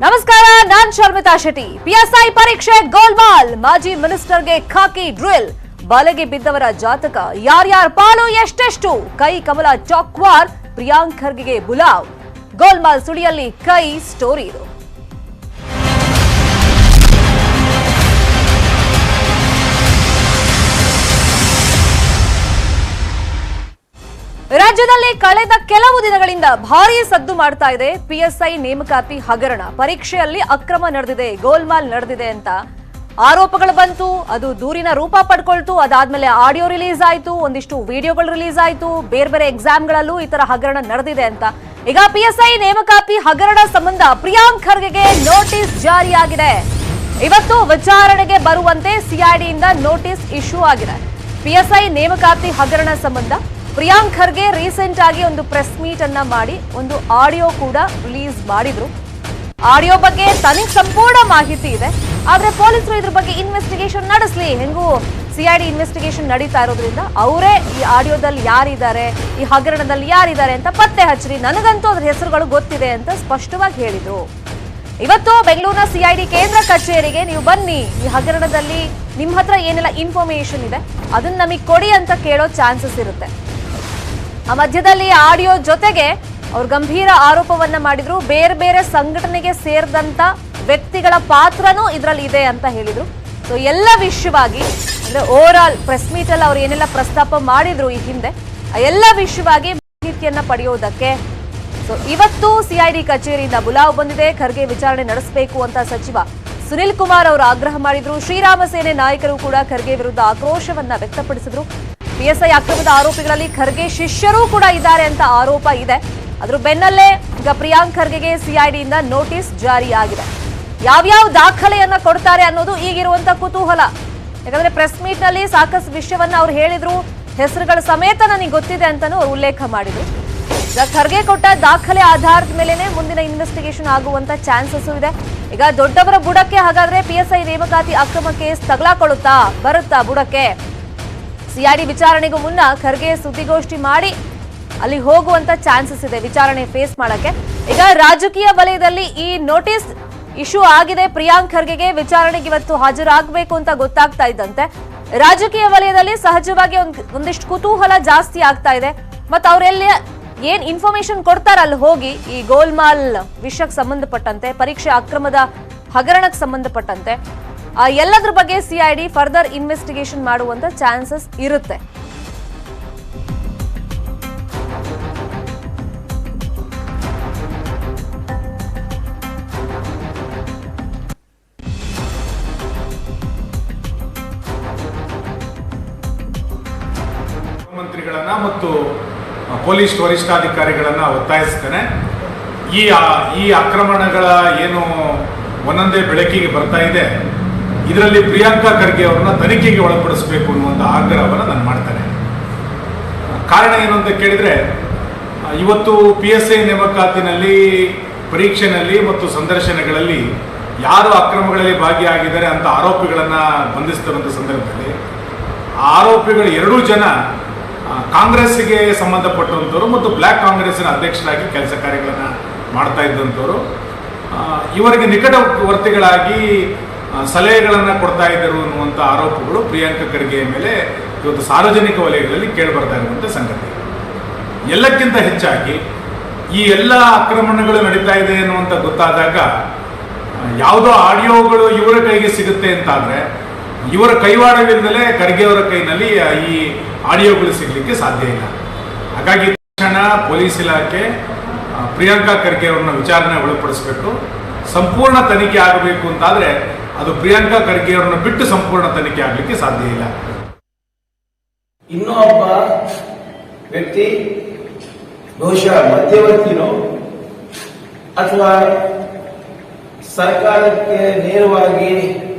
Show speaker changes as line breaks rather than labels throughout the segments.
ನಮಸ್ಕಾರ, ನಾನ್ ಶರ್ಮಿತಾ ಶೆಟ್ಟಿ. ಪಿಎಸ್ಐ ಪರೀಕ್ಷೆ ಗೋಲ್ಮಾಲ್, ಮಾಜಿ ಮಿನಿಸ್ಟರ್ಗೆ ಖಾಕಿ ಡ್ರಿಲ್, ಬಲೆಗೆ ಬಿದ್ದವರ ಜಾತಕ, ಯಾರ್ಯಾರ ಪಾಲು ಎಷ್ಟೆಷ್ಟು, ಕೈ ಕಮಲ ಚಾಕ್ವಾರ್, ಪ್ರಿಯಾಂಕ್ ಖರ್ಗೆಗೆ ಬುಲಾವ್, ಗೋಲ್ಮಾಲ್ ಸುಳಿಯಲ್ಲಿ ಕೈ ಸ್ಟೋರಿ ಇದು. ರಾಜ್ಯದಲ್ಲಿ ಕಳೆದ ಕೆಲವು ದಿನಗಳಿಂದ ಭಾರೀ ಸದ್ದು ಮಾಡ್ತಾ ಇದೆ ಪಿಎಸ್ಐ ನೇಮಕಾತಿ ಹಗರಣ. ಪರೀಕ್ಷೆಯಲ್ಲಿ ಅಕ್ರಮ ನಡೆದಿದೆ, ಗೋಲ್ಮಾಲ್ ನಡೆದಿದೆ ಅಂತ ಆರೋಪಗಳು ಬಂತು. ಅದು ದೂರಿನ ರೂಪ ಪಡ್ಕೊಳ್ತು. ಅದಾದ್ಮೇಲೆ ಆಡಿಯೋ ರಿಲೀಸ್ ಆಯ್ತು, ಒಂದಿಷ್ಟು ವಿಡಿಯೋಗಳು ರಿಲೀಸ್ ಆಯ್ತು. ಬೇರೆ ಬೇರೆ ಎಕ್ಸಾಮ್ಗಳಲ್ಲೂ ಈ ತರ ಹಗರಣ ನಡೆದಿದೆ ಅಂತ. ಈಗ ಪಿಎಸ್ಐ ನೇಮಕಾತಿ ಹಗರಣ ಸಂಬಂಧ ಪ್ರಿಯಾಂಕ್ ಖರ್ಗೆಗೆ ನೋಟಿಸ್ ಜಾರಿಯಾಗಿದೆ. ಇವತ್ತು ವಿಚಾರಣೆಗೆ ಬರುವಂತೆ ಸಿಐಡಿಯಿಂದ ನೋಟಿಸ್ ಇಶ್ಯೂ ಆಗಿದೆ. ಪಿಎಸ್ಐ ನೇಮಕಾತಿ ಹಗರಣ ಸಂಬಂಧ ಪ್ರಿಯಾಂಕ್ ಖರ್ಗೆ ರೀಸೆಂಟ್ ಆಗಿ ಒಂದು ಪ್ರೆಸ್ ಮೀಟ್ ಅನ್ನ ಮಾಡಿ ಒಂದು ಆಡಿಯೋ ಕೂಡ ರಿಲೀಸ್ ಮಾಡಿದ್ರು. ಆಡಿಯೋ ಬಗ್ಗೆ ತನಗೆ ಸಂಪೂರ್ಣ ಮಾಹಿತಿ ಇದೆ, ಆದ್ರೆ ಪೊಲೀಸರು ಇದ್ರ ಬಗ್ಗೆ ಇನ್ವೆಸ್ಟಿಗೇಷನ್ ನಡೆಸಲಿ. ಹೆಂಗೂ ಸಿಐಡಿ ಇನ್ವೆಸ್ಟಿಗೇಷನ್ ನಡೀತಾ ಇರೋದ್ರಿಂದ ಅವರೇ ಈ ಆಡಿಯೋದಲ್ಲಿ ಯಾರಿದ್ದಾರೆ, ಈ ಹಗರಣದಲ್ಲಿ ಯಾರಿದ್ದಾರೆ ಅಂತ ಪತ್ತೆ ಹಚ್ಚಿರಿ, ನನಗಂತೂ ಅದ್ರ ಹೆಸರುಗಳು ಗೊತ್ತಿದೆ ಅಂತ ಸ್ಪಷ್ಟವಾಗಿ ಹೇಳಿದ್ರು. ಇವತ್ತು ಬೆಂಗಳೂರಿನ ಸಿಐಡಿ ಕೇಂದ್ರ ಕಚೇರಿಗೆ ನೀವು ಬನ್ನಿ, ಈ ಹಗರಣದಲ್ಲಿ ನಿಮ್ಮ ಹತ್ರ ಏನೆಲ್ಲ ಇನ್ಫಾರ್ಮೇಶನ್ ಇದೆ ಅದನ್ನ ನಮಗೆ ಕೊಡಿ ಅಂತ ಕೇಳೋ ಚಾನ್ಸಸ್ ಇರುತ್ತೆ. ಆ ಮಧ್ಯದಲ್ಲಿ ಆಡಿಯೋ ಜೊತೆಗೆ ಅವ್ರು ಗಂಭೀರ ಆರೋಪವನ್ನ ಮಾಡಿದ್ರು. ಬೇರೆ ಬೇರೆ ಸಂಘಟನೆಗೆ ಸೇರಿದಂತ ವ್ಯಕ್ತಿಗಳ ಪಾತ್ರನೂ ಇದರಲ್ಲಿ ಇದೆ ಅಂತ ಹೇಳಿದ್ರು. ಸೊ ಎಲ್ಲ ವಿಷಯವಾಗಿ ಅಂದ್ರೆ ಓವರ್ ಆಲ್ ಪ್ರೆಸ್ ಮೀಟ್ ಅಲ್ಲಿ ಅವ್ರು ಏನೆಲ್ಲ ಪ್ರಸ್ತಾಪ ಮಾಡಿದ್ರು ಈ ಹಿಂದೆ, ಎಲ್ಲ ವಿಷಯವಾಗಿ ಮಾಹಿತಿಯನ್ನ ಪಡೆಯೋದಕ್ಕೆ ಸೊ ಇವತ್ತು ಸಿಐಡಿ ಕಚೇರಿಯಿಂದ ಬುಲಾವ್ ಬಂದಿದೆ. ಖರ್ಗೆ ವಿಚಾರಣೆ ನಡೆಸಬೇಕು ಅಂತ ಸಚಿವ ಸುನಿಲ್ ಕುಮಾರ್ ಅವರು ಆಗ್ರಹ ಮಾಡಿದ್ರು. ಶ್ರೀರಾಮ ಸೇನೆ ನಾಯಕರು ಕೂಡ ಖರ್ಗೆ ವಿರುದ್ಧ ಆಕ್ರೋಶವನ್ನ ವ್ಯಕ್ತಪಡಿಸಿದ್ರು. ಪಿಎಸ್ಐ ಅಕ್ರಮದ ಆರೋಪಿಗಳಲ್ಲಿ ಖರ್ಗೆ ಶಿಷ್ಯರೂ ಕೂಡ ಇದ್ದಾರೆ ಅಂತ ಆರೋಪ ಇದೆ. ಅದ್ರ ಬೆನ್ನಲ್ಲೇ ಈಗ ಪ್ರಿಯಾಂಕ್ ಖರ್ಗೆಗೆ ಸಿಐಡಿಯಿಂದ ನೋಟಿಸ್ ಜಾರಿಯಾಗಿದೆ. ಯಾವ್ಯಾವ ದಾಖಲೆಯನ್ನ ಕೊಡ್ತಾರೆ ಅನ್ನೋದು ಈಗಿರುವಂತ ಕುತೂಹಲ. ಯಾಕಂದ್ರೆ ಪ್ರೆಸ್ ಮೀಟ್ ನಲ್ಲಿ ಸಾಕಷ್ಟು ವಿಷಯವನ್ನ ಅವ್ರು ಹೇಳಿದ್ರು, ಹೆಸರುಗಳ ಸಮೇತ ನನಗೆ ಗೊತ್ತಿದೆ ಅಂತಾನೂ ಅವ್ರು ಉಲ್ಲೇಖ ಮಾಡಿದ್ರು. ಈಗ ಖರ್ಗೆ ಕೊಟ್ಟ ದಾಖಲೆ ಆಧಾರದ ಮೇಲೆನೆ ಮುಂದಿನ ಇನ್ವೆಸ್ಟಿಗೇಷನ್ ಆಗುವಂತ ಚಾನ್ಸಸ್ ಇದೆ. ಈಗ ದೊಡ್ಡವರ ಬುಡಕ್ಕೆ ಹಾಗಾದ್ರೆ ಪಿಎಸ್ಐ ನೇಮಕಾತಿ ಅಕ್ರಮ ಕೇಸ್ ತಗಲಾಕೊಳ್ಳುತ್ತಾ, ಬರುತ್ತಾ ಬುಡಕ್ಕೆ? ಸಿಐಡಿ ವಿಚಾರಣೆಗೂ ಮುನ್ನ ಖರ್ಗೆ ಸುದ್ದಿಗೋಷ್ಠಿ ಮಾಡಿ ಅಲ್ಲಿ ಹೋಗುವಂತ ಚಾನ್ಸಸ್ ಇದೆ ವಿಚಾರಣೆ ಫೇಸ್ ಮಾಡಕ್ಕೆ. ಈಗ ರಾಜಕೀಯ ವಲಯದಲ್ಲಿ ಈ ನೋಟಿಸ್ ಇಶ್ಯೂ ಆಗಿದೆ. ಪ್ರಿಯಾಂಕ್ ಖರ್ಗೆಗೆ ವಿಚಾರಣೆಗೆ ಇವತ್ತು ಹಾಜರಾಗಬೇಕು ಅಂತ ಗೊತ್ತಾಗ್ತಾ ಇದ್ದಂತೆ ರಾಜಕೀಯ ವಲಯದಲ್ಲಿ ಸಹಜವಾಗಿ ಒಂದಿಷ್ಟು ಕುತೂಹಲ ಜಾಸ್ತಿ ಆಗ್ತಾ ಇದೆ. ಮತ್ತೆ ಅವರೆಲ್ಲ ಏನ್ ಇನ್ಫಾರ್ಮೇಶನ್ ಕೊಡ್ತಾರ ಅಲ್ಲಿ ಹೋಗಿ ಈ ಗೋಲ್ಮಾಲ್ ವಿಷಯಕ್ಕೆ ಸಂಬಂಧಪಟ್ಟಂತೆ, ಪರೀಕ್ಷೆ ಅಕ್ರಮದ ಹಗರಣಕ್ಕೆ ಸಂಬಂಧಪಟ್ಟಂತೆ ಎಲ್ಲದ್ರ ಬಗ್ಗೆ ಸಿಐಡಿ ಫರ್ದರ್ ಇನ್ವೆಸ್ಟಿಗೇಷನ್ ಮಾಡುವಂತ ಚಾನ್ಸಸ್ ಇರುತ್ತೆ.
ಮಂತ್ರಿಗಳನ್ನ ಮತ್ತು ಪೊಲೀಸ್ ವರಿಷ್ಠಾಧಿಕಾರಿಗಳನ್ನ ಒತ್ತಾಯಿಸ್ತೇನೆ. ಈ ಆಕ್ರಮಣಗಳ ಏನು ಒಂದೊಂದೇ ಬೆಳಕಿಗೆ ಬರ್ತಾ ಇದೆ, ಇದರಲ್ಲಿ ಪ್ರಿಯಾಂಕಾ ಖರ್ಗೆ ಅವರನ್ನ ತನಿಖೆಗೆ ಒಳಪಡಿಸಬೇಕು ಅನ್ನುವಂಥ ಆಗ್ರಹವನ್ನು ನಾನು ಮಾಡ್ತೇನೆ. ಕಾರಣ ಏನು ಅಂತ ಕೇಳಿದರೆ, ಇವತ್ತು PSI ನೇಮಕಾತಿನಲ್ಲಿ, ಪರೀಕ್ಷೆನಲ್ಲಿ ಮತ್ತು ಸಂದರ್ಶನಗಳಲ್ಲಿ ಯಾರು ಅಕ್ರಮಗಳಲ್ಲಿ ಭಾಗಿಯಾಗಿದ್ದಾರೆ ಅಂತ ಆರೋಪಿಗಳನ್ನು ಬಂಧಿಸ್ತಿರುವಂಥ ಸಂದರ್ಭದಲ್ಲಿ ಆರೋಪಿಗಳು ಎರಡೂ ಜನ ಕಾಂಗ್ರೆಸ್ಸಿಗೆ ಸಂಬಂಧಪಟ್ಟಂಥವ್ರು ಮತ್ತು ಬ್ಲ್ಯಾಕ್ ಕಾಂಗ್ರೆಸ್ಸಿನ ಅಧ್ಯಕ್ಷರಾಗಿ ಕೆಲಸ ಕಾರ್ಯಗಳನ್ನು ಮಾಡ್ತಾ ಇದ್ದಂಥವ್ರು. ಇವರಿಗೆ ನಿಕಟವರ್ತಿಗಳಾಗಿ ಸಲಹೆಗಳನ್ನು ಕೊಡ್ತಾ ಇದ್ದರು ಅನ್ನುವಂಥ ಆರೋಪಗಳು ಪ್ರಿಯಾಂಕಾ ಖರ್ಗೆಯ ಮೇಲೆ ಇವತ್ತು ಸಾರ್ವಜನಿಕ ವಲಯಗಳಲ್ಲಿ ಕೇಳಿಬರ್ತಾ ಇರುವಂಥ ಸಂಗತಿ. ಎಲ್ಲಕ್ಕಿಂತ ಹೆಚ್ಚಾಗಿ ಈ ಎಲ್ಲ ಆಕ್ರಮಣಗಳು ನಡೀತಾ ಇದೆ ಅನ್ನುವಂಥ ಗೊತ್ತಾದಾಗ ಯಾವುದೋ ಆಡಿಯೋಗಳು ಇವರ ಕೈಗೆ ಸಿಗುತ್ತೆ ಅಂತಾದರೆ ಇವರ ಕೈವಾಡವಿಲ್ಲದಲೇ ಖರ್ಗೆ ಅವರ ಕೈನಲ್ಲಿ ಈ ಆಡಿಯೋಗಳು ಸಿಗಲಿಕ್ಕೆ ಸಾಧ್ಯ ಇಲ್ಲ. ಹಾಗಾಗಿ ತಕ್ಷಣ ಪೊಲೀಸ್ ಇಲಾಖೆ ಪ್ರಿಯಾಂಕಾ ಖರ್ಗೆ ಅವರನ್ನ ವಿಚಾರಣೆ ಒಳಪಡಿಸಬೇಕು. ಸಂಪೂರ್ಣ ತನಿಖೆ ಆಗಬೇಕು ಅಂತಾದರೆ ಅದು ಪ್ರಿಯಾಂಕಾ ಖರ್ಗೆ ಅವರನ್ನ ಬಿಟ್ಟು ಸಂಪೂರ್ಣ ತನಿಖೆ ಆಗಲಿಕ್ಕೆ ಸಾಧ್ಯ ಇಲ್ಲ.
ಇನ್ನೂ ಒಬ್ಬ ವ್ಯಕ್ತಿ ಬಹುಶಃ ಮಧ್ಯವರ್ತಿನೋ ಅಥವಾ ಸರ್ಕಾರಕ್ಕೆ ನೇರವಾಗಿ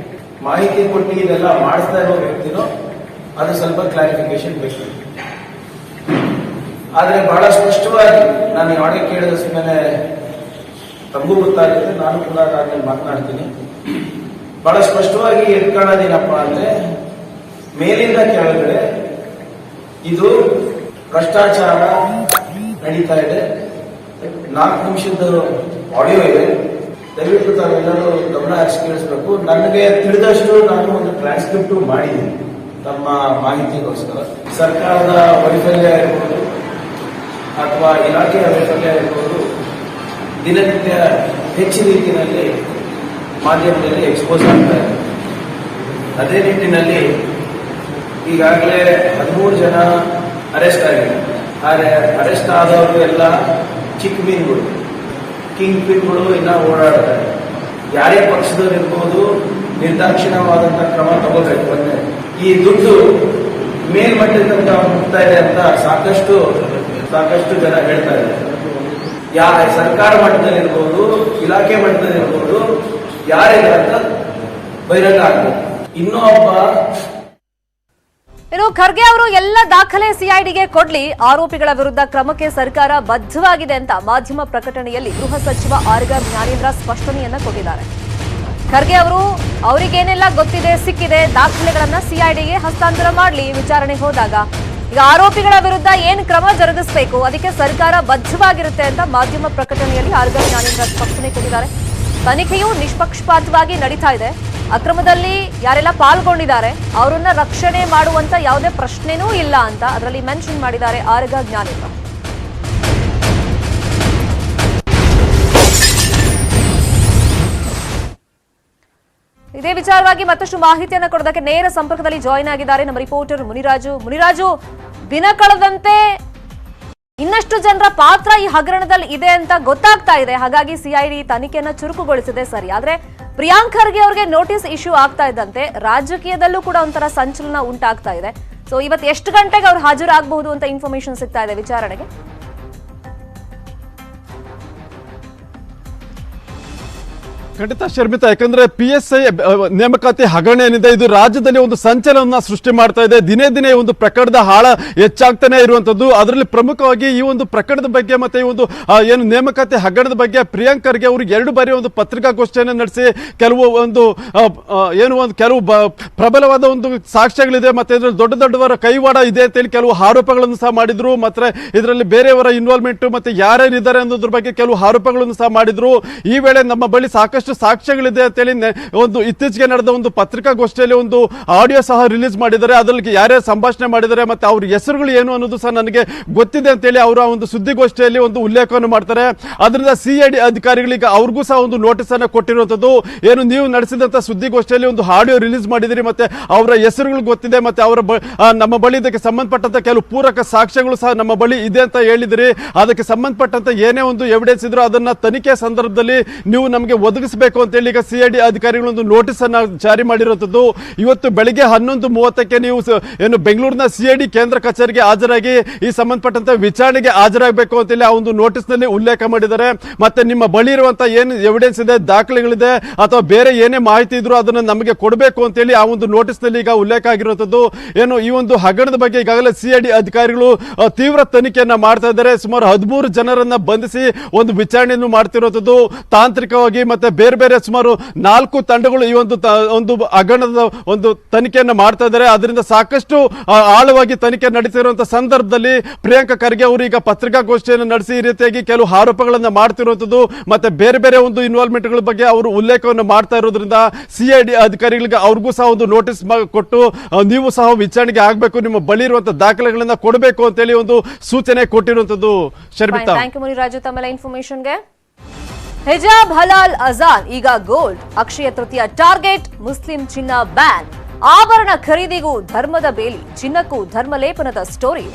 ಮಾಹಿತಿ ಕೊಟ್ಟು ಇದೆಲ್ಲ ಮಾಡಿಸ್ತಾ ಇರೋ ವ್ಯಕ್ತಿನೋ ಅದು ಸ್ವಲ್ಪ ಕ್ಲಾರಿಫಿಕೇಶನ್ ಬೇಕು. ಆದರೆ ಬಹಳ ಸ್ಪಷ್ಟವಾಗಿ ನಾನು ಈ ಆಡಿಯೋ ಕೇಳಿದ ಮೇಲೆ ತಮಗೂ ಗೊತ್ತಾಗುತ್ತೆ, ನಾನು ಕೂಡ ಅದಾದ್ಮೇಲೆ ಮಾತನಾಡ್ತೀನಿ. ಬಹಳ ಸ್ಪಷ್ಟವಾಗಿ ಎತ್ಕೊಳ್ಳೋದೇನಪ್ಪ ಅಂದ್ರೆ, ಮೇಲಿಂದ ಕೆಳಗಡೆ ಇದು ಭ್ರಷ್ಟಾಚಾರ ನಡೀತಾ ಇದೆ. 4 ನಿಮಿಷದ ಆಡಿಯೋ ಇದೆ. ದಯವಿಟ್ಟು ತಾವೆಲ್ಲರೂ ಗಮನ ಹರಿಸಿ ಕೇಳಿಸ್ಬೇಕು. ನನಗೆ ತಿಳಿದಷ್ಟು ನಾನು ಒಂದು ಟ್ರಾನ್ಸ್ಕ್ರಿಪ್ಟ್ ಮಾಡಿದ್ದೀನಿ ನಮ್ಮ ಮಾಹಿತಿಗೋಸ್ಕರ. ಸರ್ಕಾರದ ವೈಫಲ್ಯ ಇರ್ಬೋದು ಅಥವಾ ಇಲಾಖೆಯ ವೈಫಲ್ಯ ಇರ್ಬೋದು ದಿನನಿತ್ಯ ಹೆಚ್ಚಿನ ರೀತಿಯಲ್ಲಿ ಮಾಧ್ಯಮದಲ್ಲಿ ಎಕ್ಸ್ಪೋಸ್ ಆಗ್ತಾ ಇದೆ. ಅದೇ ನಿಟ್ಟಿನಲ್ಲಿ ಈಗಾಗಲೇ 13 ಜನ ಅರೆಸ್ಟ್ ಆಗಿದೆ. ಆದರೆ ಅರೆಸ್ಟ್ ಆದವರು ಎಲ್ಲ ಚಿಕ್ಕ ಮೀನುಗಳು, ಕಿಂಗ್ ಪಿನ್ಗಳು ಇನ್ನ ಓಡಾಡ್ತಾರೆ. ಯಾರೇ ಪಕ್ಷದವ್ರು ಇರ್ಬೋದು, ನಿರ್ದಾಕ್ಷಿಣ್ಯವಾದಂತಹ ಕ್ರಮ ತಗೋಬೇಕು. ಅಂದ್ರೆ ಈ ದುಡ್ಡು ಮೇಲ್ಮಟ್ಟದ ತನಕ ಹೋಗ್ತಾ ಇದೆ ಅಂತ ಸಾಕಷ್ಟು ಜನ ಹೇಳ್ತಾ ಇದ್ದಾರೆ. ಸರ್ಕಾರ ಮಟ್ಟದಲ್ಲಿ ಇರ್ಬೋದು, ಇಲಾಖೆ ಮಟ್ಟದಲ್ಲಿ ಇರ್ಬೋದು, ಯಾರಿಲ್ಲ ಅಂತ ಬಹಿರಂಗ ಆಗ್ಬೇಕು. ಇನ್ನೂ ಒಬ್ಬ
ಇನ್ನು ಖರ್ಗೆ ಅವರು ಎಲ್ಲ ದಾಖಲೆ ಸಿಐಡಿಗೆ ಕೊಡ್ಲಿ, ಆರೋಪಿಗಳ ವಿರುದ್ಧ ಕ್ರಮಕ್ಕೆ ಸರ್ಕಾರ ಬದ್ಧವಾಗಿದೆ ಅಂತ ಮಾಧ್ಯಮ ಪ್ರಕಟಣೆಯಲ್ಲಿ ಗೃಹ ಸಚಿವ ಆರ್ಗ ಜ್ಞಾನೇಂದ್ರ ಸ್ಪಷ್ಟನೆಯನ್ನ ಕೊಟ್ಟಿದ್ದಾರೆ. ಖರ್ಗೆ ಅವರು ಅವರಿಗೇನೆಲ್ಲ ಗೊತ್ತಿದೆ, ಸಿಕ್ಕಿದೆ, ದಾಖಲೆಗಳನ್ನ ಸಿಐಡಿಗೆ ಹಸ್ತಾಂತರ ಮಾಡಲಿ ವಿಚಾರಣೆ ಹೋದಾಗ. ಈಗ ಆರೋಪಿಗಳ ವಿರುದ್ಧ ಏನ್ ಕ್ರಮ ಜರುಗಿಸಬೇಕು ಅದಕ್ಕೆ ಸರ್ಕಾರ ಬದ್ಧವಾಗಿರುತ್ತೆ ಅಂತ ಮಾಧ್ಯಮ ಪ್ರಕಟಣೆಯಲ್ಲಿ ಆರ್ಗ ಜ್ಞಾನೇಂದ್ರ ಸ್ಪಷ್ಟನೆ ಕೊಟ್ಟಿದ್ದಾರೆ. ತನಿಖೆಯು ನಿಷ್ಪಕ್ಷಪಾತವಾಗಿ ನಡೀತಾ ಇದೆ. ಅಕ್ರಮದಲ್ಲಿ ಯಾರೆಲ್ಲ ಪಾಲ್ಗೊಂಡಿದ್ದಾರೆ ಅವರನ್ನ ರಕ್ಷಣೆ ಮಾಡುವಂತ ಯಾವುದೇ ಪ್ರಶ್ನೆನೂ ಇಲ್ಲ ಅಂತ ಅದರಲ್ಲಿ ಮೆನ್ಷನ್ ಮಾಡಿದ್ದಾರೆ ಆರ್ಗ ಜ್ಞಾನೇಂದ್ರ. ಇದೇ ವಿಚಾರವಾಗಿ ಮತ್ತಷ್ಟು ಮಾಹಿತಿಯನ್ನು ಕೊಡೋದಕ್ಕೆ ನೇರ ಸಂಪರ್ಕದಲ್ಲಿ ಜಾಯಿನ್ ಆಗಿದ್ದಾರೆ ನಮ್ಮ ರಿಪೋರ್ಟರ್ ಮುನಿರಾಜು. ದಿನ ಕಳೆದಂತೆ ಇನ್ನಷ್ಟು ಜನರ ಪಾತ್ರ ಈ ಹಗರಣದಲ್ಲಿ ಇದೆ ಅಂತ ಗೊತ್ತಾಗ್ತಾ ಇದೆ. ಹಾಗಾಗಿ ಸಿಐಡಿ ತನಿಖೆಯನ್ನ ಚುರುಕುಗೊಳಿಸಿದೆ. ಸರಿ, ಆದ್ರೆ ಪ್ರಿಯಾಂಕ್ ಖರ್ಗೆ ಅವರಿಗೆ ನೋಟಿಸ್ ಇಶ್ಯೂ ಆಗ್ತಾ ಇದ್ದಂತೆ ರಾಜಕೀಯದಲ್ಲೂ ಕೂಡ ಒಂಥರ ಸಂಚಲನ ಉಂಟಾಗ್ತಾ ಇದೆ. ಸೊ ಇವತ್ತು ಎಷ್ಟು ಗಂಟೆಗೆ ಅವ್ರು ಹಾಜರಾಗಬಹುದು ಅಂತ ಇನ್ಫಾರ್ಮೇಶನ್ ಸಿಗ್ತಾ ಇದೆ ವಿಚಾರಣೆಗೆ?
ಖಂಡಿತ ಶರ್ಮಿತಾ, ಯಾಕಂದ್ರೆ PSI ನೇಮಕಾತಿ ಹಗರಣ ಏನಿದೆ ಇದು ರಾಜ್ಯದಲ್ಲಿ ಒಂದು ಸಂಚಲನ ಸೃಷ್ಟಿ ಮಾಡ್ತಾ ಇದೆ. ದಿನೇ ದಿನೇ ಒಂದು ಪ್ರಕರಣದ ಆಳ ಹೆಚ್ಚಾಗ್ತಾನೆ ಇರುವಂತದ್ದು. ಅದರಲ್ಲಿ ಪ್ರಮುಖವಾಗಿ ಈ ಒಂದು ಪ್ರಕರಣದ ಬಗ್ಗೆ ಮತ್ತೆ ಈ ಒಂದು ಏನು ನೇಮಕಾತಿ ಹಗರಣದ ಬಗ್ಗೆ ಪ್ರಿಯಾಂಕ್ ಖರ್ಗೆ ಅವರು 2 ಬಾರಿ ಒಂದು ಪತ್ರಿಕಾಗೋಷ್ಠಿಯನ್ನು ನಡೆಸಿ ಕೆಲವು ಪ್ರಬಲವಾದ ಒಂದು ಸಾಕ್ಷ್ಯಗಳಿದೆ, ಮತ್ತೆ ಇದರಲ್ಲಿ ದೊಡ್ಡವರ ಕೈವಾಡ ಇದೆ ಅಂತೇಳಿ ಕೆಲವು ಆರೋಪಗಳನ್ನು ಸಹ ಮಾಡಿದ್ರು. ಮತ್ತೆ ಇದರಲ್ಲಿ ಬೇರೆಯವರ ಇನ್ವಾಲ್ವ್ಮೆಂಟ್ ಮತ್ತೆ ಯಾರ್ಯಾರಿದ್ದಾರೆ ಅನ್ನೋದ್ರ ಬಗ್ಗೆ ಕೆಲವು ಆರೋಪಗಳನ್ನು ಸಹ ಮಾಡಿದ್ರು. ಈ ವೇಳೆ ನಮ್ಮ ಬಳಿ ಸಾಕಷ್ಟು ಸಾಕ್ಷ್ಯಗಳಿದೆ ಅಂತೇಳಿ ಒಂದು ಇತ್ತೀಚೆಗೆ ನಡೆದ ಒಂದು ಪತ್ರಿಕಾಗೋಷ್ಠಿಯಲ್ಲಿ ಒಂದು ಆಡಿಯೋ ಸಹ ರಿಲೀಸ್ ಮಾಡಿದ್ದಾರೆ. ಅದರಲ್ಲಿ ಯಾರ್ಯಾರು ಸಂಭಾಷಣೆ ಮಾಡಿದ್ದಾರೆ ಮತ್ತೆ ಅವ್ರ ಹೆಸರುಗಳು ಏನು ಅನ್ನೋದು ಸಹ ನನಗೆ ಗೊತ್ತಿದೆ ಅಂತೇಳಿ ಅವರ ಒಂದು ಸುದ್ದಿಗೋಷ್ಠಿಯಲ್ಲಿ ಒಂದು ಉಲ್ಲೇಖವನ್ನು ಮಾಡ್ತಾರೆ. ಅದರಿಂದ ಸಿಐಡಿ ಅಧಿಕಾರಿಗಳಿಗೆ ಅವ್ರಿಗೂ ಸಹ ಒಂದು ನೋಟಿಸ್ ಅನ್ನು ಕೊಟ್ಟಿರುವಂತದ್ದು. ಏನು ನೀವು ನಡೆಸಿದಂತ ಸುದ್ದಿಗೋಷ್ಠಿಯಲ್ಲಿ ಒಂದು ಆಡಿಯೋ ರಿಲೀಸ್ ಮಾಡಿದಿರಿ, ಮತ್ತೆ ಅವರ ಹೆಸರುಗಳು ಗೊತ್ತಿದೆ, ಮತ್ತೆ ಅವರ ನಮ್ಮ ಬಳಿ ಇದಕ್ಕೆ ಸಂಬಂಧಪಟ್ಟಂತ ಕೆಲವು ಪೂರಕ ಸಾಕ್ಷ್ಯಗಳು ಸಹ ನಮ್ಮ ಬಳಿ ಇದೆ ಅಂತ ಹೇಳಿದಿರಿ. ಅದಕ್ಕೆ ಸಂಬಂಧಪಟ್ಟಂತ ಏನೇ ಒಂದು ಎವಿಡೆನ್ಸ್ ಇದ್ರೂ ಅದನ್ನ ತನಿಖೆ ಸಂದರ್ಭದಲ್ಲಿ ನೀವು ನಮಗೆ ಒದಗಿಸಬೇಕು ಅಂತ ಹೇಳಿ ಈಗ ಸಿಐಡಿ ಅಧಿಕಾರಿಗಳು ಒಂದು ನೋಟಿಸ್ ಅನ್ನ ಜಾರಿ ಮಾಡಿರುವಂತದ್ದು. ಇವತ್ತು ಬೆಳಿಗ್ಗೆ 11:30ಕ್ಕೆ ನೀವು ಏನು ಬೆಂಗಳೂರಿನ ಸಿಐಡಿ ಕೇಂದ್ರ ಕಚೇರಿಗೆ ಹಾಜರಾಗಿ ಈ ಸಂಬಂಧಪಟ್ಟಂತ ವಿಚಾರಣೆಗೆ ಹಾಜರಾಗಬೇಕು ಅಂತ ಹೇಳಿ ಆ ಒಂದು ನೋಟಿಸ್ ನಲ್ಲಿ ಉಲ್ಲೇಖ ಮಾಡಿದ್ದಾರೆ. ಮತ್ತೆ ನಿಮ್ಮ ಬಳಿ ಇರುವಂತಹ ಏನು ಎವಿಡೆನ್ಸ್ ಇದೆ, ದಾಖಲೆಗಳಿದೆ ಅಥವಾ ಬೇರೆ ಏನೇ ಮಾಹಿತಿ ಇದ್ರೂ ಅದನ್ನ ನಮಗೆ ಕೊಡಬೇಕು ಅಂತ ಹೇಳಿ ಆ ಒಂದು ನೋಟಿಸ್ ನಲ್ಲಿ ಈಗ ಉಲ್ಲೇಖ ಆಗಿರುವಂತದ್ದು. ಏನು ಈ ಒಂದು ಹಗರಣದ ಬಗ್ಗೆ ಈಗಾಗಲೇ ಸಿಐಡಿ ಅಧಿಕಾರಿಗಳು ತೀವ್ರ ತನಿಖೆಯನ್ನ ಮಾಡ್ತಾ ಇದ್ದಾರೆ. ಸುಮಾರು 13 ಜನರನ್ನ ಬಂಧಿಸಿ ಒಂದು ವಿಚಾರಣೆಯನ್ನು ಮಾಡ್ತಿರುವಂತದ್ದು. ತಾಂತ್ರಿಕವಾಗಿ ಮತ್ತೆ ಬೇರೆ ಸುಮಾರು 4 ತಂಡಗಳು ಈ ಒಂದು ಹಗರಣದ ಒಂದು ತನಿಖೆಯನ್ನ ಮಾಡ್ತಾ ಇದ್ದಾರೆ. ಅದರಿಂದ ಸಾಕಷ್ಟು ಆಳವಾಗಿ ತನಿಖೆ ನಡೀತಿರುವಂತಹ ಸಂದರ್ಭದಲ್ಲಿ ಪ್ರಿಯಾಂಕ್ ಖರ್ಗೆ ಅವರು ಈಗ ಪತ್ರಿಕಾಗೋಷ್ಠಿಯನ್ನು ನಡೆಸಿ ಈ ರೀತಿಯಾಗಿ ಕೆಲವು ಆರೋಪಗಳನ್ನ ಮಾಡ್ತಿರುವಂತದ್ದು ಮತ್ತೆ ಬೇರೆ ಒಂದು ಇನ್ವಾಲ್ವ್ಮೆಂಟ್ ಗಳ ಬಗ್ಗೆ ಅವರು ಉಲ್ಲೇಖವನ್ನು ಮಾಡ್ತಾ ಇರೋದ್ರಿಂದ ಸಿಐಡಿ ಅಧಿಕಾರಿಗಳಿಗೆ ಅವ್ರಿಗೂ ಸಹ ಒಂದು ನೋಟಿಸ್ ಕೊಟ್ಟು ನೀವು ಸಹ ವಿಚಾರಣೆಗೆ ಆಗಬೇಕು, ನಿಮ್ಮ ಬಳಿ ಇರುವಂತಹ ದಾಖಲೆಗಳನ್ನ ಕೊಡಬೇಕು ಅಂತ ಹೇಳಿ ಒಂದು ಸೂಚನೆ ಕೊಟ್ಟಿರುವಂತದ್ದು. ಶರ್ಮಿತಾ,
ಥ್ಯಾಂಕ್ ಯು ಮುನಿರಾಜು ತಮ್ಮೆಲ್ಲ ಇನ್ಫಾರ್ಮೇಶನ್ಗೆ. ಹಿಜಾಬ್ ಹಲಾಲ್ ಅಜಾನ್ ಈಗ gold. Akshaya Tritiya target, Muslim ಚಿನ್ನ ಬ್ಯಾನ್. ಆಭರಣ ಖರೀದಿಗೂ ಧರ್ಮದ ಬೇಲಿ, ಚಿನ್ನಕ್ಕೂ ಧರ್ಮಲೇಪನದ ಸ್ಟೋರಿ.